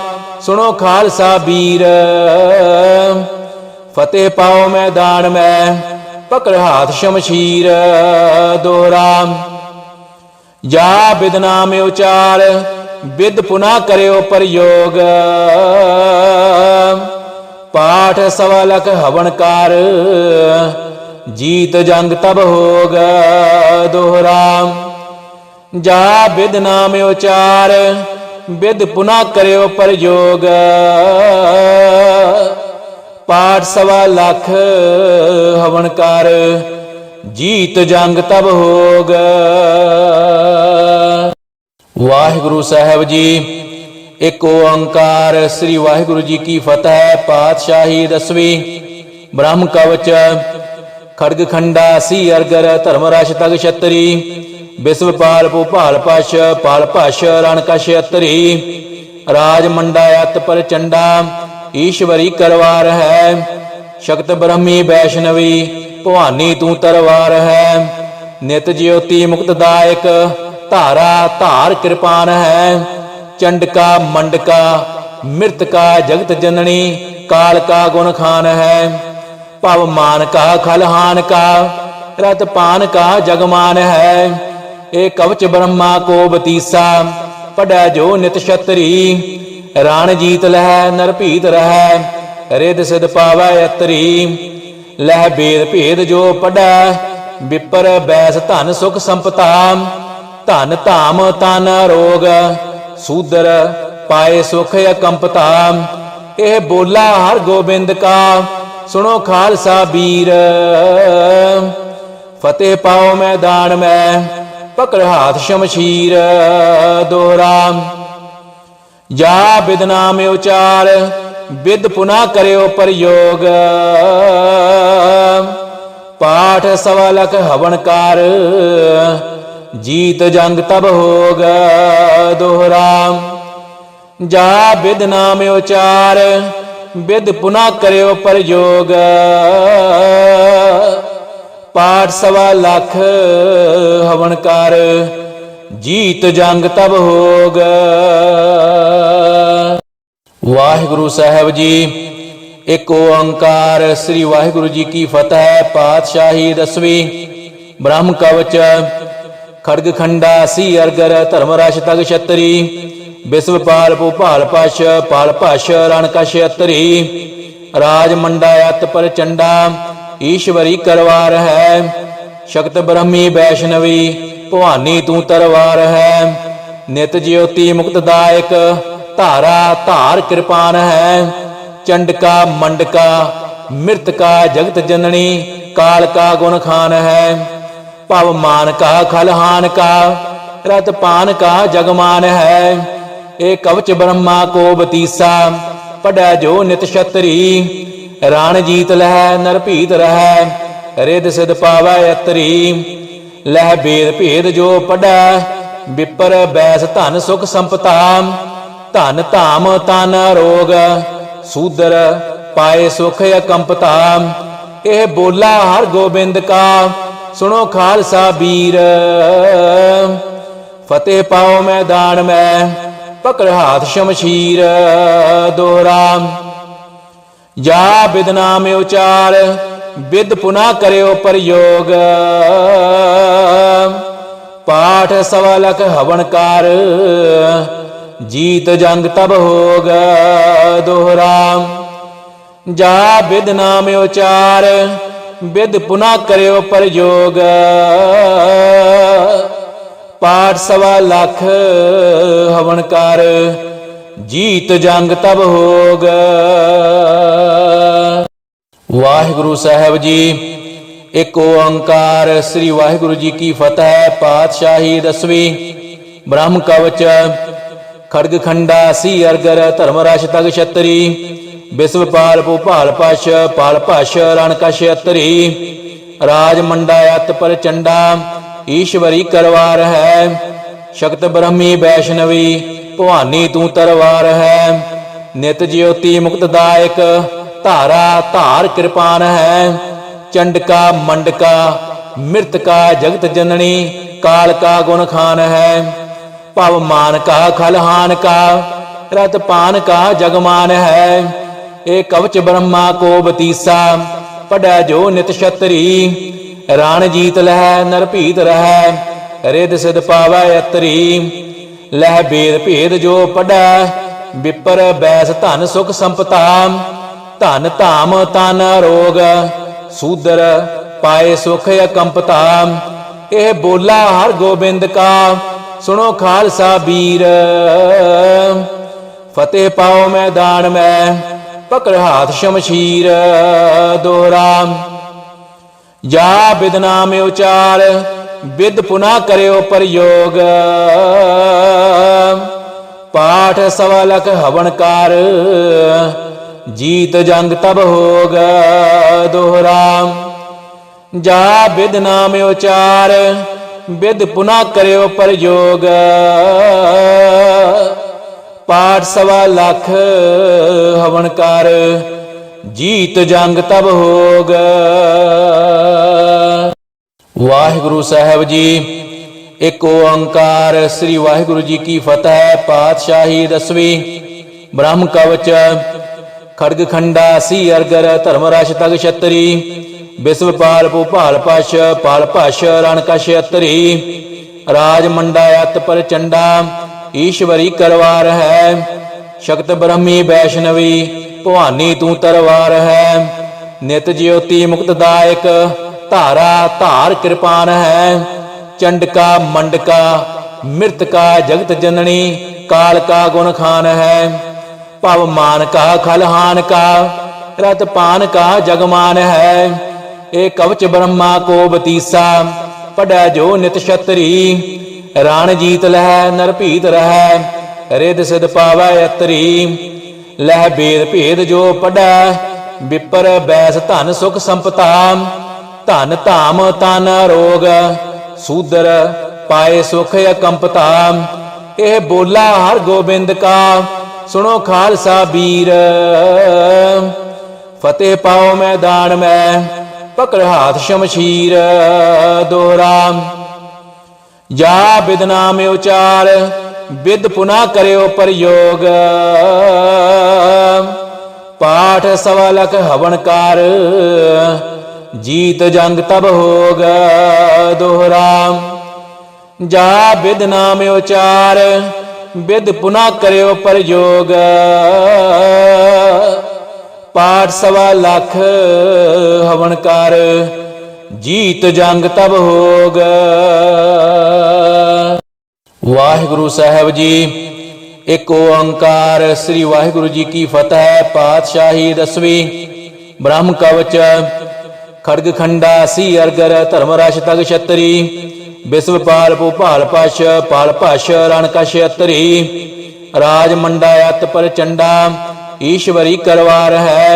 ਸੁਣੋ ਖਾਲਸਾ ਵੀਰ। ਫਤਿਹ ਪਾਓ ਮੈਦਾਨ ਮੈਂ ਪਕੜ ਹਾਥ ਸ਼ਮਸ਼ੀਰ। ਦੋਹਰਾ ਜਾ ਬਿਦ ਨਾਮ ਉਚਾਰ ਬਿਦ ਪੁਨਾ ਕਰਿਓ ਪ੍ਰਯੋਗ। ਪਾਠ ਸਵਾ ਲਖ ਹਵਨ ਕਰ ਜੀਤ ਜੰਗ ਤਬ ਹੋਗ। ਦੋਹਰਾ ਜਾ ਬਿਦ ਨਾਮ ਉਚਾਰ ਬਿਦ ਪੁਨਾ ਕਰਿਓ ਪ੍ਰਯੋਗ। ਪਾਠ ਸਵਾ ਲਖ ਹਵਨ ਕਰ ਜੀਤ ਜੰਗ ਤਬ ਹੋਗ। ਵਾਹਿਗੁਰੂ ਸਾਹਿਬ ਜੀ। ਇੱਕ ਓੰਕਾਰ। ਸ੍ਰੀ ਵਾਹਿਗੁਰੂ ਜੀ ਕੀ ਫਤਿਹ। ਪਾਤਸ਼ਾਹੀ ਦਸਵੀਂ। ਬ੍ਰਹਮ ਕਵਚ ਖੜਗ ਖੰਡਾ ਸੀ ਅਰਗਰ ਧਰਮ ਰਸ਼ ਤਗ ਛਤਰੀ। ਬਿਸਵਪਾਲ ਭੂਪਾਲ ਪਸ਼ ਪਾਲ ਭਸ਼ ਰਣ ਕਸ਼ ਅਤਰੀ। ਰਾਜ ਮੰਡਾ ਅਤ ਪ੍ਰਚੰਡਾ ਈਸ਼ਵਰੀ ਕਰਵਾਰ ਹੈ। ਸ਼ਕਤ ਬ੍ਰਹਮੀ ਵੈਸ਼ਨਵੀ ਭਵਾਨੀ ਤੂੰ ਤਰਵਾਰ ਹੈ। ਨਿਤ ਜਿਉਤੀ ਮੁਕਤਦਾਇਕ ਧਾਰਾ ਧਾਰ ਕਿਰਪਾਨ ਹੈ। चंडका मंडका मृतका जगत जननी काल का गुण खान है। भव मान का खलहान का रत पान का जगमान है। ए कवच ब्रह्मा को बतीसा पढ़ै जो नित छतरी। राण जीत लह नर भीत रह रिद सिद पावै अतरी। लह बेद भेद जो पढ़ै विपर बैस धन सुख संपता। धन धाम तन रोग सूदर पाए सुख अकंपता। यह बोला हर गोबिंद का सुनो खालसा वीर। फतेह पाओ मैदान में पकड़ हाथ शमशीर। दोहरा जा बिद नाम उचार बिद पुनः करो प्रयोग। पाठ सवा लख हवनकार जीत जंग तब होग। दोहरा जा बिद नाम उचार बिद पुनः करो प्रयोग। पाठ सवा लख हवनकार जीत जंग तब होग। वाहिगुरु साहब जी। एक ओंकार श्री वाहिगुरु जी की फतह। पातशाही 10वीं। ब्रह्म कवच खड़ग खंडा सी अरगर धर्मराश तग छतरी। विश्वपाल भूपाल पश पाल पश रण कश अतरी। राज मंडायत पर चंडा ईश्वरी करवार है। शक्त ब्रह्मी वैष्णवी भवानी तू तरवार है। नित ज्योति मुक्तदायक धारा धार कृपान है। चंडका मंडका मृतका जगत जननी काल का गुण खान है। भव मान का खलहान का रत पान का जगमान है। ए कवच ब्रह्मा को बतीसा पढ़ै जो नित छतरी। राण जीत लह नर भीत रह रिद सिद पावै अतरी। लह बेद भेद जो पढ़ै विपर बैस धन सुख संपता। धन धाम तन रोग सूदर पाए सुख अकंपता। यह बोला हर गोबिंद का सुनो खालसा वीर। फतेह पाओ मैदान में पकड़ हाथ शमशीर। दोहरा जा बिद नाम उचार बिद पुनः करो प्रयोग। पाठ सवा लख हवनकार जीत जंग तब होग। दोहरा जा बिद नाम उचार बिद पुनः करो प्रयोग। पाठ सवा लख हवनकार जीत जंग तब होग। वाहिगुरु साहब जी। एक ओंकार श्री वाहिगुरु जी की फतह। पातशाही 10वीं। ब्रह्म कवच खड़ग खंडा सी अरगर धर्मराश तग छतरी। विश्वपाल भूपाल पश पाल पश रण कश अतरी। राज मंडायत पर चंडा ईश्वरी करवार है। शक्त ब्रह्मी वैष्णवी भवानी तू तरवार है। नित ज्योति मुक्तदायक धारा धार कृपान है। चंडका मंडका मृतका जगत जननी काल का गुण खान है। भव मान का खलहान का रत पान का जगमान है। ए कवच ब्रह्मा को बतीसा पढ़ै जो नित छतरी। राण जीत लह नर भीत रह रिद सिद पावै अतरी। लह बेद भेद जो पढ़ै विपर बैस धन सुख संपता। धन धाम तन रोग सूदर पाए सुख अकंपता। यह बोला हर गोबिंद का सुनो खालसा वीर। फतेह पाओ मैदान में पकड़ हाथ शमशीर। दोहरा जा बिद नाम उचार बिद पुनः करो प्रयोग। पाठ सवा लख हवनकार जीत जंग तब होग। दोहरा जा बिद नाम उचार बिद पुनः करो प्रयोग। पाठ सवा लख हवनकार जीत जंग तब होग। वाहिगुरु साहब जी। एक ओंकार श्री वाहिगुरु जी की फतेह। पातशाही दसवीं। ब्रह्म कवच खड़ग खंडा सी अरगर धर्मराश तग छतरी विश्वपाल भूपाल पश पाल पश रणकश अतरी राज मंडायत पर चंडा ईश्वरी करवार है शक्त ब्रह्मी वैष्णवी भवानी तू तरवार है नित ज्योति मुक्तदायक धारा धार कृपान है चंडका मंडका मृतका जगत जननी काल का गुण खान है पवमान का खलहान का रत पान का जगमान है एक कवच ब्रह्मा को बतीसा पढ़ै जो नित छतरी राण जीत लह नर भीत रह रिद सिद पावै अतरी लह भेद भेद जो पढ़ै विपर बैस धन सुख संपता धन धाम तन रोग सूदर पाए सुख अकंपता यह बोला हर गोबिंद का सुनो खालसा वीर फतेह पाओ मैदान में पकड़ हाथ शमशीर दोहरा जा विद नाम उचार विद पुनः करो प्रयोग पाठ सवा लख हवनकार जीत जंग तब होग दोहरा जा विद नाम उचार विद पुनः करो प्रयोग पाठ सवा लख हवनकार जीत जंग तब होग। वाहिगुरु साहब जी। एक ओंकार श्री वाहिगुरु जी की फतेह। पातशाही दसवीं। ब्रह्म कवच खड़ग खंडा सी अरगर धर्मराश तग छतरी विश्वपाल भूपाल पश पाल पश रणकश अतरी राज मंडायत पर चंडा ईश्वरी करवार है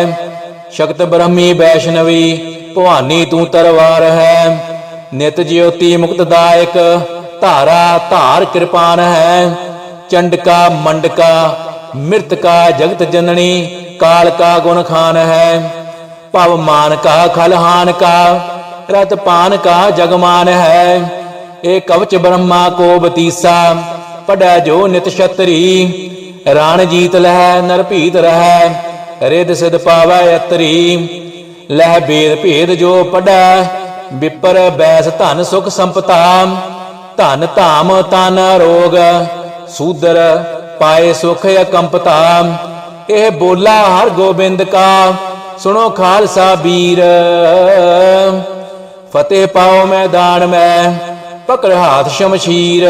शक्त ब्रह्मी वैष्णवी भवानी तू तरवार है नित ज्योति मुक्तदायक धारा धार कृपान है चंडका मंडका मृतका जगत जननी काल का गुण खान है पवमान का खलहान का रत पान का जगमान है एक कवच ब्रह्मा को बतीसा पढ़ै जो नित छतरी राण जीत लह नर भीत रह रिद सिद पावै अतरी लह भेद भेद जो पढ़ै विपर बैस धन सुख संपता धन धाम तन रोग सूदर पाए सुख अकंपता यह बोला हर गोबिंद का सुनो खालसा वीर फतेह पाओ मैदान में पकड़ हाथ शमशीर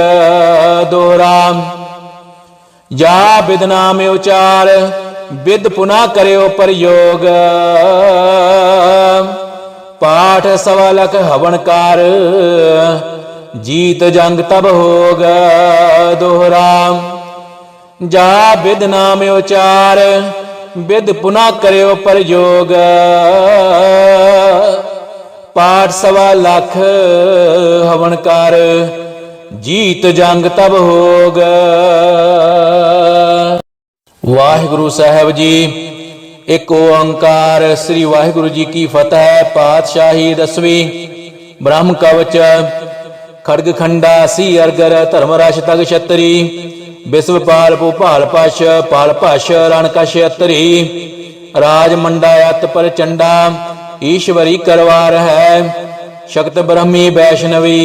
दोहरा जा विद नाम उचार विद पुनः करो प्रयोग पाठ सवा लख हवनकार जीत जंग तब होग दोहरा जा विद नाम उचार विद पुनः करो प्रयोग पाठ सवा लख हवनकार जीत जंग तब होग। वाहिगुरु साहब जी। एक ओंकार श्री वाहिगुरु जी की फतेह। पातशाही दसवीं। ब्रह्म कवच खड़ग खंडा सी अरगर धर्मराश तग छतरी विश्वपाल भूपाल पश पाल पश रणकश अतरी राज मंडायत पर चंडा ईश्वरी करवार है शक्त ब्रह्मी वैष्णवी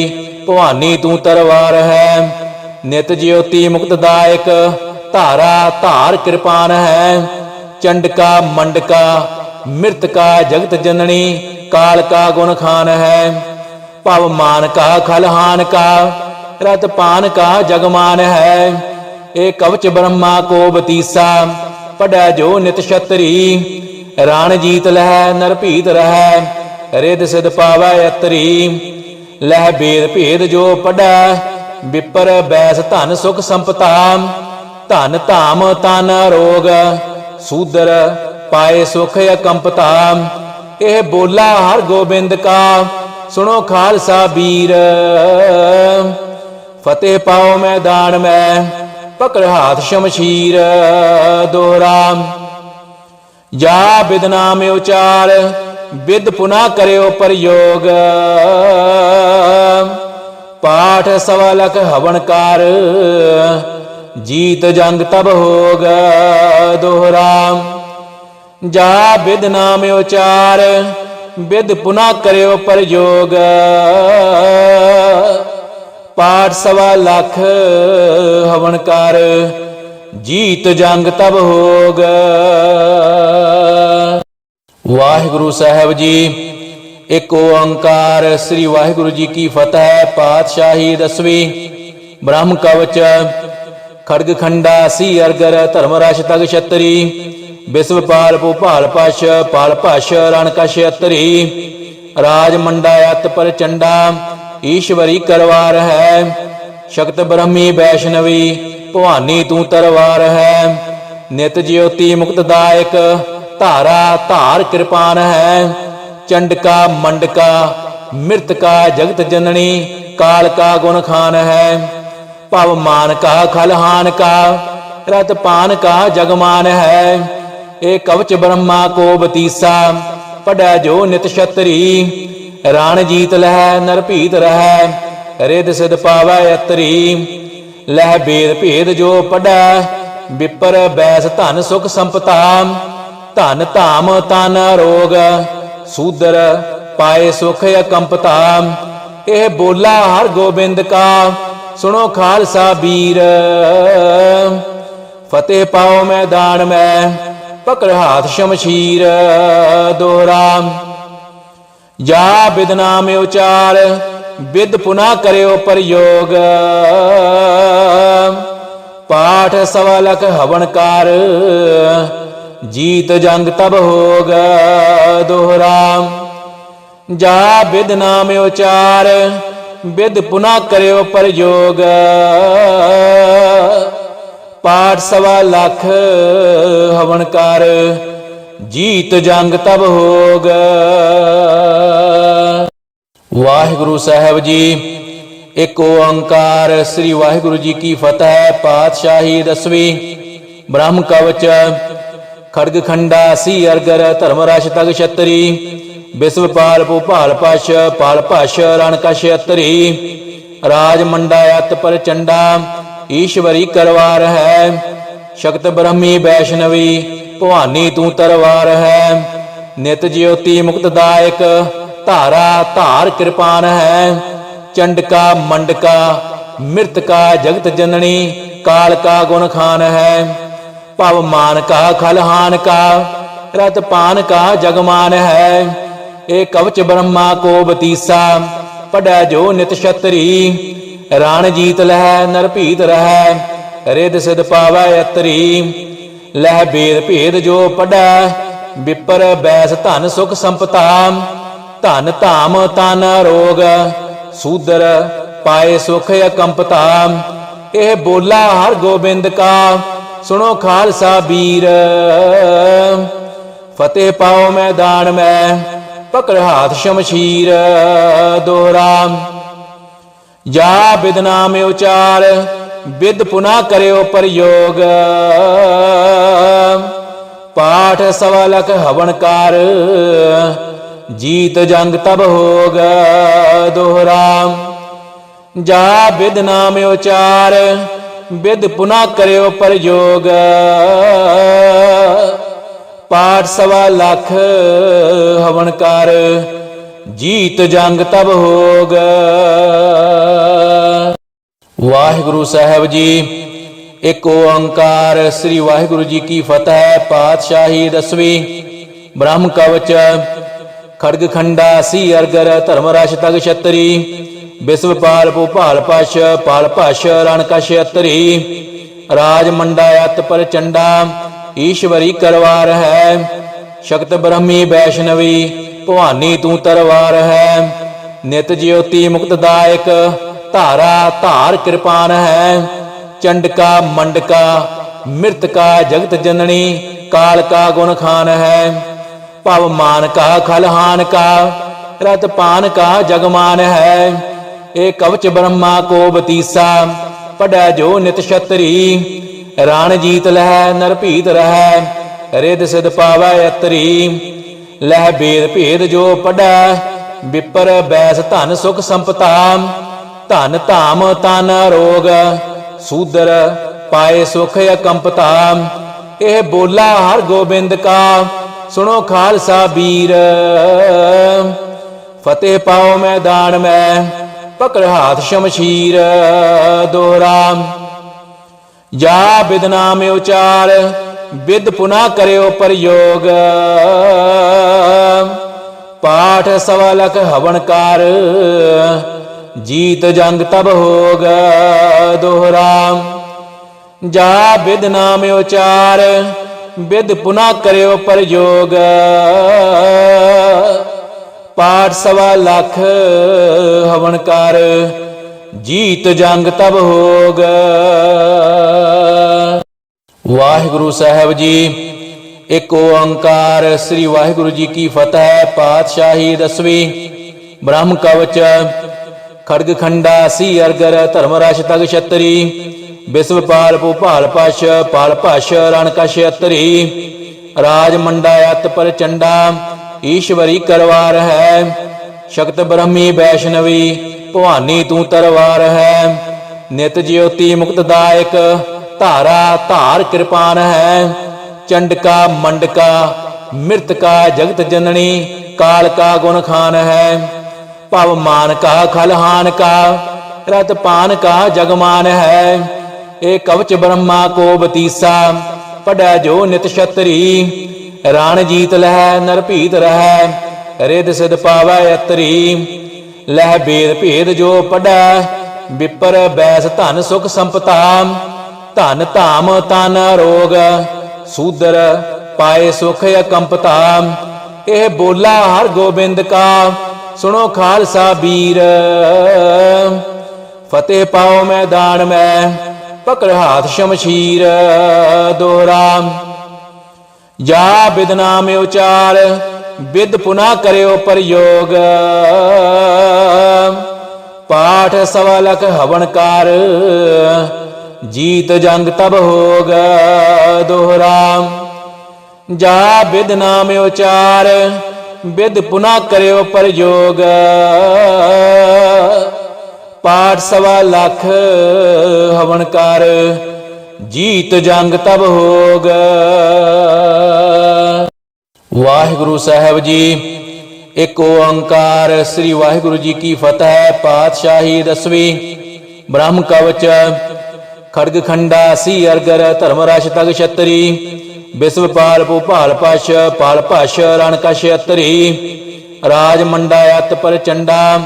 भवानी तू तरवार है नित ज्योति मुक्तदायक धारा धार कृपान है चंडका मंडका मृतका जगत जननी काल का गुण खान है पवमान का खलहान का रत पान का जगमान है एक कवच ब्रह्मा को बतीसा पढ़ै जो नित छतरी राण जीत लह नर भीत रह रिद सिद पावै अतरी लह भेद भेद जो पढ़ै विपर बैस धन सुख संपता धन धाम तन रोग सूदर पाए सुख अकंपता यह बोला हर गोबिंद का सुनो खालसा वीर फतेह पाओ मैदान में पकड़ हाथ शमशीर दोहरा जा विद नाम उचार विद पुनः करो प्रयोग पाठ सवा लख हवनकार, जीत जंग तब होग दोहरा। जा बिद नाम उचार, बिद पुनः करो प्रयोग, पाठ सवा लख हवनकार, जीत जंग तब होग। वाहिगुरु साहब जी। एक ओंकार। श्री वाहिगुरु जी की फतह। पातशाही दसवीं। ब्रह्म कवच, खड़ग खंडा सी अरगर, धर्मराश तग छतरी, विश्वपाल भूपाल पश, पाल पश रण कश अतरी, राज मंडायत पर चंडा, ईश्वरी करवार है, शक्त ब्रह्मी वैष्णवी, भवानी तू तरवार है, नित ज्योति मुक्तदायक, धारा धार कृपान है, चंडका मंडका मृतका जगत जननी, काल का गुण खान है, पवमान का खलहान का, रत पान का जगमान है, एक कवच ब्रह्मा को बतीसा, पढ़ै जो नित छतरी, राण जीत लह नर भीत रह, रिद सिद्ध पावै अतरी, लह भेद भेद जो पढ़ै, विपर बैस धन सुख संपता, धन धाम तन रोग, सूदर पाए सुख अकंपता, यह बोला हर गोबिंद का, सुनो खालसा वीर, फतेह पाओ मैदान में, पकड़ हाथ शमशीर दोहरा। जा बिद नाम उचार, बिद पुनः करो प्रयोग, पाठ सवा लख हवनकार, जीत जंग तब होग दोहरा। जा बिद नाम उचार, बिद पुनः करो प्रयोग, पाठ सवा लख हवनकार, जीत जंग तब होग। वाहिगुरु साहब जी। एक ओंकार। श्री वाहिगुरु जी की फतह। पातशाही दसवीं। ब्रह्म कवच, खड़ग खंडा सी अरगर, धर्मराश तग छतरी, विश्वपाल भूपाल पश, पाल पश रण कश अतरी, राज मंडायत पर चंडा, ईश्वरी करवार है, शक्त ब्रह्मी वैष्णवी, भवानी तू तरवार है, नित ज्योति मुक्तदायक, धारा धार कृपान है, चंडका मंडका मृतका जगत जननी, काल का गुण खान है, पवमान का खलहान का, रत पान का जगमान है, एक कवच ब्रह्मा को बतीसा, पढ़ै जो नित छतरी, राण जीत लह नर भीत रह, रिद सिद्ध पावै अतरी, लह भेद भेद जो पढ़ै, विपर बैस धन सुख संपता, धन धाम तन रोग, सूदर पाए सुख अकंपता, यह बोला हर गोबिंद का, सुनो खालसा वीर, फतेह पाओ मैदान में, पकड़ हाथ शमशीर दोहरा। जा बिद नाम उचार, बिद पुनः करो प्रयोग, पाठ सवा लख हवनकार, जीत जंग तब होग दोहरा। जा बिद नाम उचार, बिद पुनः करो प्रयोग, पाठ सवा लख हवनकार, जीत जंग तब होग। वाहिगुरु साहब जी। एक ओंकार। श्री वाहिगुरु जी की फतह। पातशाही दसवीं। ब्रह्म कवच, खड़ग खंडा सी अरगर, धर्मराश तग छतरी, विश्वपाल भूपाल पश, पाल पश रण कश अतरी, राज मंडायत पर चंडा, ईश्वरी करवार है, शक्त ब्रह्मी वैष्णवी, भवानी तू तरवार है, नित ज्योति मुक्तदायक, धारा धार कृपान है, चंडका मंडका मृतका जगत जननी, काल का गुण खान है, पवमान का खलहान का, रत पान का जगमान है, एक कवच ब्रह्मा को बतीसा, पढ़ै जो नित छतरी, राण जीत लह नर भीत रह, रिद सिद्ध पावै अतरी, लह भेद भेद जो पढ़ै, विपर बैस धन सुख संपता, ਧਨ ਧਾਮ ਤਨ ਰੋਗ ਸੂਦਰ ਪਾਏ ਸੁਖ ਅਕੰਪਤਾ। ਇਹ ਬੋਲਾ ਹਰ ਗੋਬਿੰਦ ਕਾ ਸੁਣੋ ਖਾਲਸਾ ਵੀਰ। ਫਤਿਹ ਪਾਓ ਮੈਦਾਨ ਮੈਂ ਪਕੜ ਹਾਥ ਸ਼ਮਸ਼ੀਰ। ਦੋਹਰਾ ਜਾ ਬਿਦ ਨਾਮ ਉਚਾਰ ਬਿਦ ਪੁਨਾ ਕਰਿਓ ਪ੍ਰਯੋਗ। ਪਾਠ ਸਵਾ ਲਖ ਹਵਨ ਕਰ ਜੀਤ ਜੰਗ ਤਬ ਹੋਗ। ਦੋਹਰਾ ਜਾ ਬਿਦ ਨਾਮ ਉਚਾਰ ਬਿਦ ਪੁਨਾ ਕਰਿਓ ਪ੍ਰਯੋਗ। ਪਾਠ ਸਵਾ ਲਖ ਹਵਨ ਕਰ ਜੀਤ ਜੰਗ ਤਬ ਹੋਗ। ਵਾਹਿਗੁਰੂ ਸਾਹਿਬ ਜੀ। ਇੱਕ ਓੰਕਾਰ। ਸ੍ਰੀ ਵਾਹਿਗੁਰੂ ਜੀ ਕੀ ਫਤਿਹ। ਪਾਤਸ਼ਾਹੀ ਦਸਵੀਂ। ਬ੍ਰਹਮ ਕਵਚ ਖੜਗ ਖੰਡਾ ਸੀ ਅਰਗਰ ਧਰਮ ਰਸ਼ ਤਗ ਛਤਰੀ। ਵਿਸ਼ਵਪਾਲ ਭੂਪਾਲ ਪਸ਼ ਪਾਲ ਭਸ਼ ਰਣ ਕਸ਼ ਅਤਰੀ। ਰਾਜ ਮੰਡਾ ਅਤ ਪ੍ਰਚੰਡਾ ਈਸ਼ਵਰੀ ਕਰਵਾਰ ਹੈ। ਸ਼ਕਤ ਬ੍ਰਹਮੀ ਵੈਸ਼ਨਵੀ ਭਵਾਨੀ ਤੂੰ ਤਰਵਾਰ ਹੈ। ਨਿਤ ਜਿਉਤੀ ਮੁਕਤਦਾਇਕ ਧਾਰਾ ਧਾਰ ਕਿਰਪਾਨ ਹੈ। ਚੰਡਕਾ ਮੰਡਕਾ ਮਿਰਤਕਾ ਜਗਤ ਜਨਨੀ ਕਾਲ ਕਾ ਗੁਣ ਖਾਨ ਹੈ। ਭਵ ਮਾਨ ਕਾ ਖਲਹਾਨ ਕਾ ਰਤ ਪਾਨ ਕਾ ਜਗਮਾਨ ਹੈ। ਇਹ ਕਵਚ ਬ੍ਰਹਮਾ ਕੋ ਬਤੀਸਾ ਪੜੈ ਜੋ ਨਿਤ ਛਤਰੀ। ਰਾਣ ਜੀਤ ਲਹਿ ਨਰ ਭੀਤ ਰਹੈ ਰਿਦ ਸਿਧ ਪਾਵੈ ਅਤਰੀ। ਲਹਿ ਬੇਦ ਭੇਦ ਜੋ ਪੜੈ ਵਿਪਰ ਬੈਸ ਧਨ ਸੁਖ ਸੰਪਤਾ। ਧਨ ਧਾਮ ਤਨ ਰੋਗ ਸੂਦਰ ਪਾਏ ਸੁਖ ਅਕੰਪਤਾ। ਇਹ ਬੋਲਾ ਹਰ ਗੋਬਿੰਦ ਕਾ ਸੁਣੋ ਖਾਲਸਾ ਵੀਰ। ਫਤਿਹ ਪਾਓ ਮੈਦਾਨ ਮੈਂ ਪਕੜ ਹਾਥ ਸ਼ਮਸ਼ੀਰ। ਦੋਹਰਾ ਜਾ ਬਿਦ ਨਾਮ ਉਚਾਰ ਬਿਦ ਪੁਨਾ ਕਰਿਓ ਪ੍ਰਯੋਗ। ਪਾਠ ਸਵਾ ਲਖ ਹਵਨ ਕਰ ਜੀਤ ਜੰਗ ਤਬ ਹੋਗ। ਦੋਹਰਾ ਜਾ ਬਿਦ ਨਾਮ ਉਚਾਰ ਬਿਦ ਪੁਨਾ ਕਰਿਓ ਪ੍ਰਯੋਗ। ਪਾਠ ਸਵਾ ਲਖ ਹਵਨ ਕਰ ਜੀਤ ਜੰਗ ਤਬ ਹੋਗ। ਵਾਹਿਗੁਰੂ ਸਾਹਿਬ ਜੀ। ਇੱਕ ਓੰਕਾਰ। ਸ੍ਰੀ ਵਾਹਿਗੁਰੂ ਜੀ ਕੀ ਫਤਿਹ। ਪਾਤਸ਼ਾਹੀ ਦਸਵੀਂ। ਬ੍ਰਹਮ ਕਵਚ ਖੜਗ ਖੰਡਾ ਸੀ ਅਰਗਰ ਧਰਮ ਰਸ਼ ਤਗ ਛਤਰੀ। ਵਿਸ਼ਵਪਾਲ ਭੂਪਾਲ ਪਸ਼ ਪਾਲ ਭਸ਼ ਰਣ ਕਸ਼ ਅਤਰੀ। ਰਾਜ ਮੰਡਾ ਅਤ ਪ੍ਰਚੰਡਾ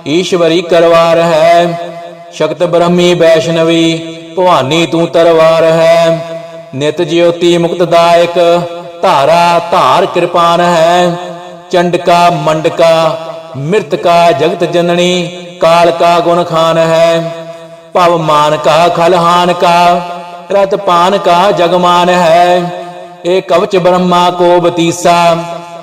ਈਸ਼ਵਰੀ ਕਰਵਾਰ ਹੈ। ਸ਼ਕਤ ਬ੍ਰਹਮੀ ਵੈਸ਼ਨਵੀ ਭਵਾਨੀ ਤੂੰ ਤਰਵਾਰ ਹੈ। ਨਿਤ ਜਿਉਤੀ ਮੁਕਤਦਾਇਕ ਧਾਰਾ ਧਾਰ ਕਿਰਪਾਨ ਹੈ। ਚੰਡਕਾ ਮੰਡਕਾ ਮਿਰਤਕਾ ਜਗਤ ਜਨਨੀ ਕਾਲ ਕਾ ਗੁਣ ਖਾਨ ਹੈ। ਭਵ ਮਾਨ ਕਾ ਖਲਹਾਨ ਕਾ ਰਤ ਪਾਨ ਕਾ ਜਗਮਾਨ ਹੈ। ਇਹ ਕਵਚ ਬ੍ਰਹਮਾ ਕੋ ਬਤੀਸਾ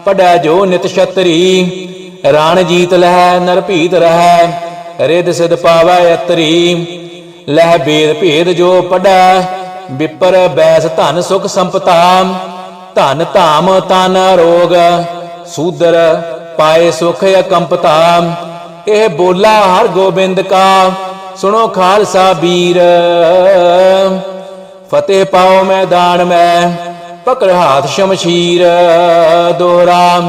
ਪੜੈ ਜੋ ਨਿਤ ਛਤਰੀ। ਰਾਣ ਜੀਤ ਲਹਿ ਨਰ ਭੀਤ ਰਹੈ ਰਿਦ ਸਿਧ ਪਾਵੈ ਅਤਰੀ। ਲਹਿ ਬੇਦ ਭੇਦ ਜੋ ਪੜੈ ਵਿਪਰ ਬੈਸ ਧਨ ਸੁਖ ਸੰਪਤਾ। ਧਨ ਧਾਮ ਤਨ ਰੋਗ ਸੂਦਰ ਪਾਏ ਸੁਖ ਅਕੰਪਤਾ। ਇਹ ਬੋਲਾ ਹਰ ਗੋਬਿੰਦ ਕਾ ਸੁਣੋ ਖਾਲਸਾ ਵੀਰ। ਫਤਿਹ ਪਾਓ ਮੈਦਾਨ ਮੈਂ ਪਕੜ ਹਾਥ ਸ਼ਮਸ਼ੀਰ। ਦੋਹਰਾ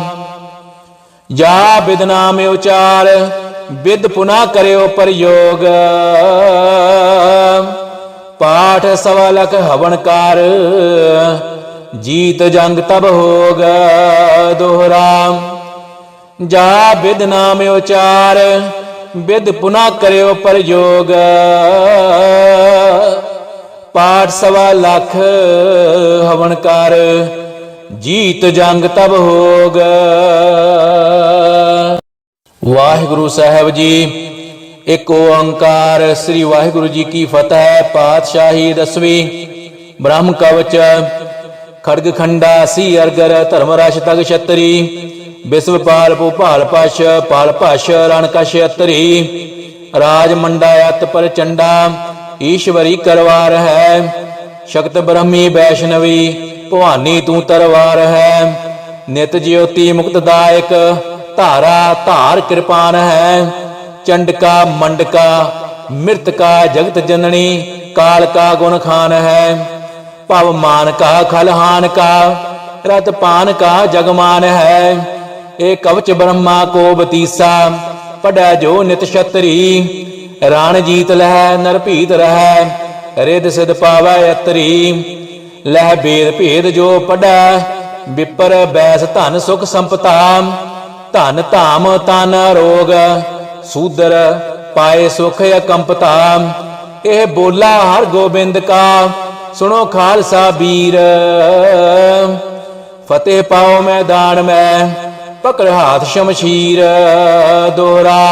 ਜਾ ਬਿਦ ਨਾਮ ਉਚਾਰ ਬਿਦ ਪੁਨਾ ਕਰਿਓ ਪ੍ਰਯੋਗ। ਪਾਠ ਸਵਾ ਲਖ ਹਵਨ ਕਰ ਜੀਤ ਜੰਗ ਤਬ ਹੋਗ। ਦੋਹਰਾ ਜਾ ਬਿਦ ਨਾਮ ਉਚਾਰ ਬਿਦ ਪੁਨਾ ਕਰਿਓ ਪ੍ਰਯੋਗ। ਪਾਠ ਸਵਾ ਲਖ ਹਵਨ ਕਰ ਜੀਤ ਜੰਗ ਤਬ ਹੋਗ। ਵਾਹਿਗੁਰੂ ਸਾਹਿਬ ਜੀ। ਇੱਕ ਓੰਕਾਰ। ਸ੍ਰੀ ਵਾਹਿਗੁਰੂ ਜੀ ਕੀ ਫਤਿਹ। ਪਾਤਸ਼ਾਹੀ ਦਸਵੀਂ। ਬ੍ਰਹਮ ਕਵਚ ਖੜਗ ਖੰਡਾ ਸੀ ਅਰਗਰ ਧਰਮ ਰਸ਼ ਤਗ ਛਤਰੀ। ਵਿਸ਼ਵਪਾਲ ਭੂਪਾਲ ਪਸ਼ ਪਾਲ ਭਸ਼ ਰਣ ਕਸ਼ ਅਤਰੀ। ਰਾਜ ਮੰਡਾ ਅਤ ਪ੍ਰਚੰਡਾ ਈਸ਼ਵਰੀ ਕਰਵਾਰ ਹੈ। ਸ਼ਕਤ ਬ੍ਰਹਮੀ ਵੈਸ਼ਨਵੀ ਭਵਾਨੀ ਤੂੰ ਤਰਵਾਰ ਹੈ। ਨਿਤ ਜਿਉਤੀ ਮੁਕਤਦਾਇਕ ਧਾਰਾ ਧਾਰ ਕਿਰਪਾਨ ਹੈ। ਚੰਡਕਾ ਮੰਡਕਾ मृत का जगत जननी काल का गुण खान है। भव मान का खलहान का रत पान का जगमान है। एक कवच ब्रह्मा को बतीसा पढ़ै जो नित छतरी। राण जीत लह नर भीत रह रिद सिद पावै अतरी। लह बेद भेद जो पढ़ै विपर बैस धन सुख संपता। धन धाम तन रोग सूदर पाए सुख अकंपता। यह बोला हर गोबिंद का सुनो खालसा वीर। फतेह पाओ मैदान में पकड़ हाथ शमशीर। दोहरा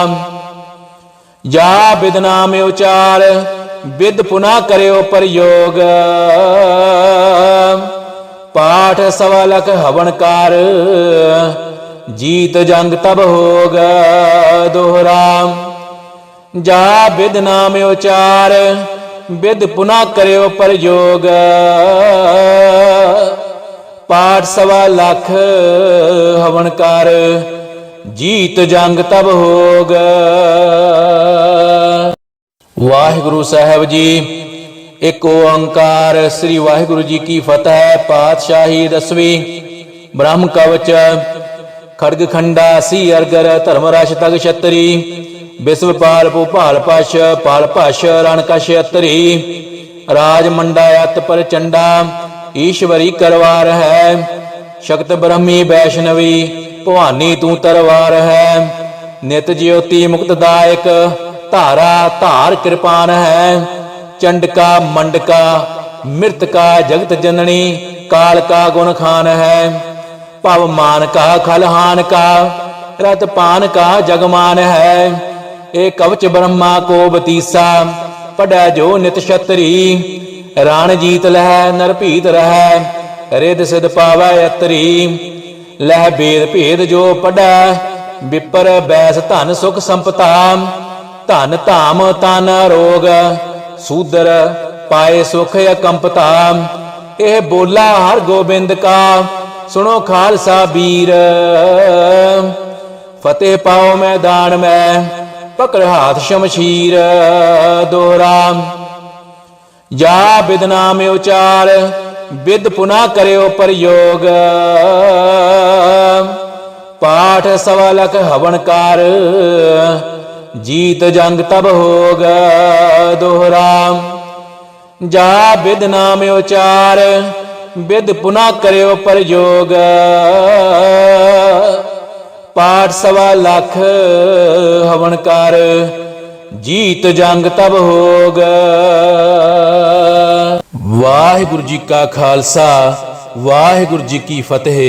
जा बिद नाम उचार बिद पुनः करो प्रयोग। पाठ सवा लख हवनकार जीत जंग तब होग। दोहरा जा बिद नाम उचार बिद पुनः करो प्रयोग। पाठ सवा लख हवनकार जीत जंग तब होग। वाहिगुरु साहब जी। एक ओंकार। श्री वाहिगुरु जी की फतह। पातशाही 10वीं। ब्रह्म कवच खड़ग खंडा सी अरगर धर्मराश तग छतरी। विश्वपाल भूपाल पश पाल पश रणकश अतरी। राज मंडायत पर चंडा ईश्वरी करवार है। शक्त ब्रह्मी वैष्णवी भवानी तू तरवार है। नित ज्योति मुक्तदायक धारा धार कृपान है। चंडका मंडका मृत का जगत जननी काल का गुण खान है। भव मान का खलहान का रत पान का जगमान है। एक कवच ब्रह्मा को बतीसा पढ़ै जो नित छतरी। राण जीत लह नर भीत रह रिद सिद पावै अतरी। लह बेद भेद जो पढ़ै विपर बैस धन सुख संपता। धन धाम तन रोग सूदर पाए सुख अकंपता। यह बोला हर गोबिंद का सुनो खालसा वीर। फतेह पाओ मैदान में पकड़ हाथ शमशीर। दोहरा जा बिद नाम उचार बिद पुनः करो प्रयोग। पाठ सवा लख हवनकार जीत जंग तब होग। दोहरा जा बिद नाम उचार बिद पुनः करो प्रयोग। पाठ सवा लख हवनकार जीत जंग तब होग। वाहिगुरु जी का खालसा वाहिगुरु जी की फतेह।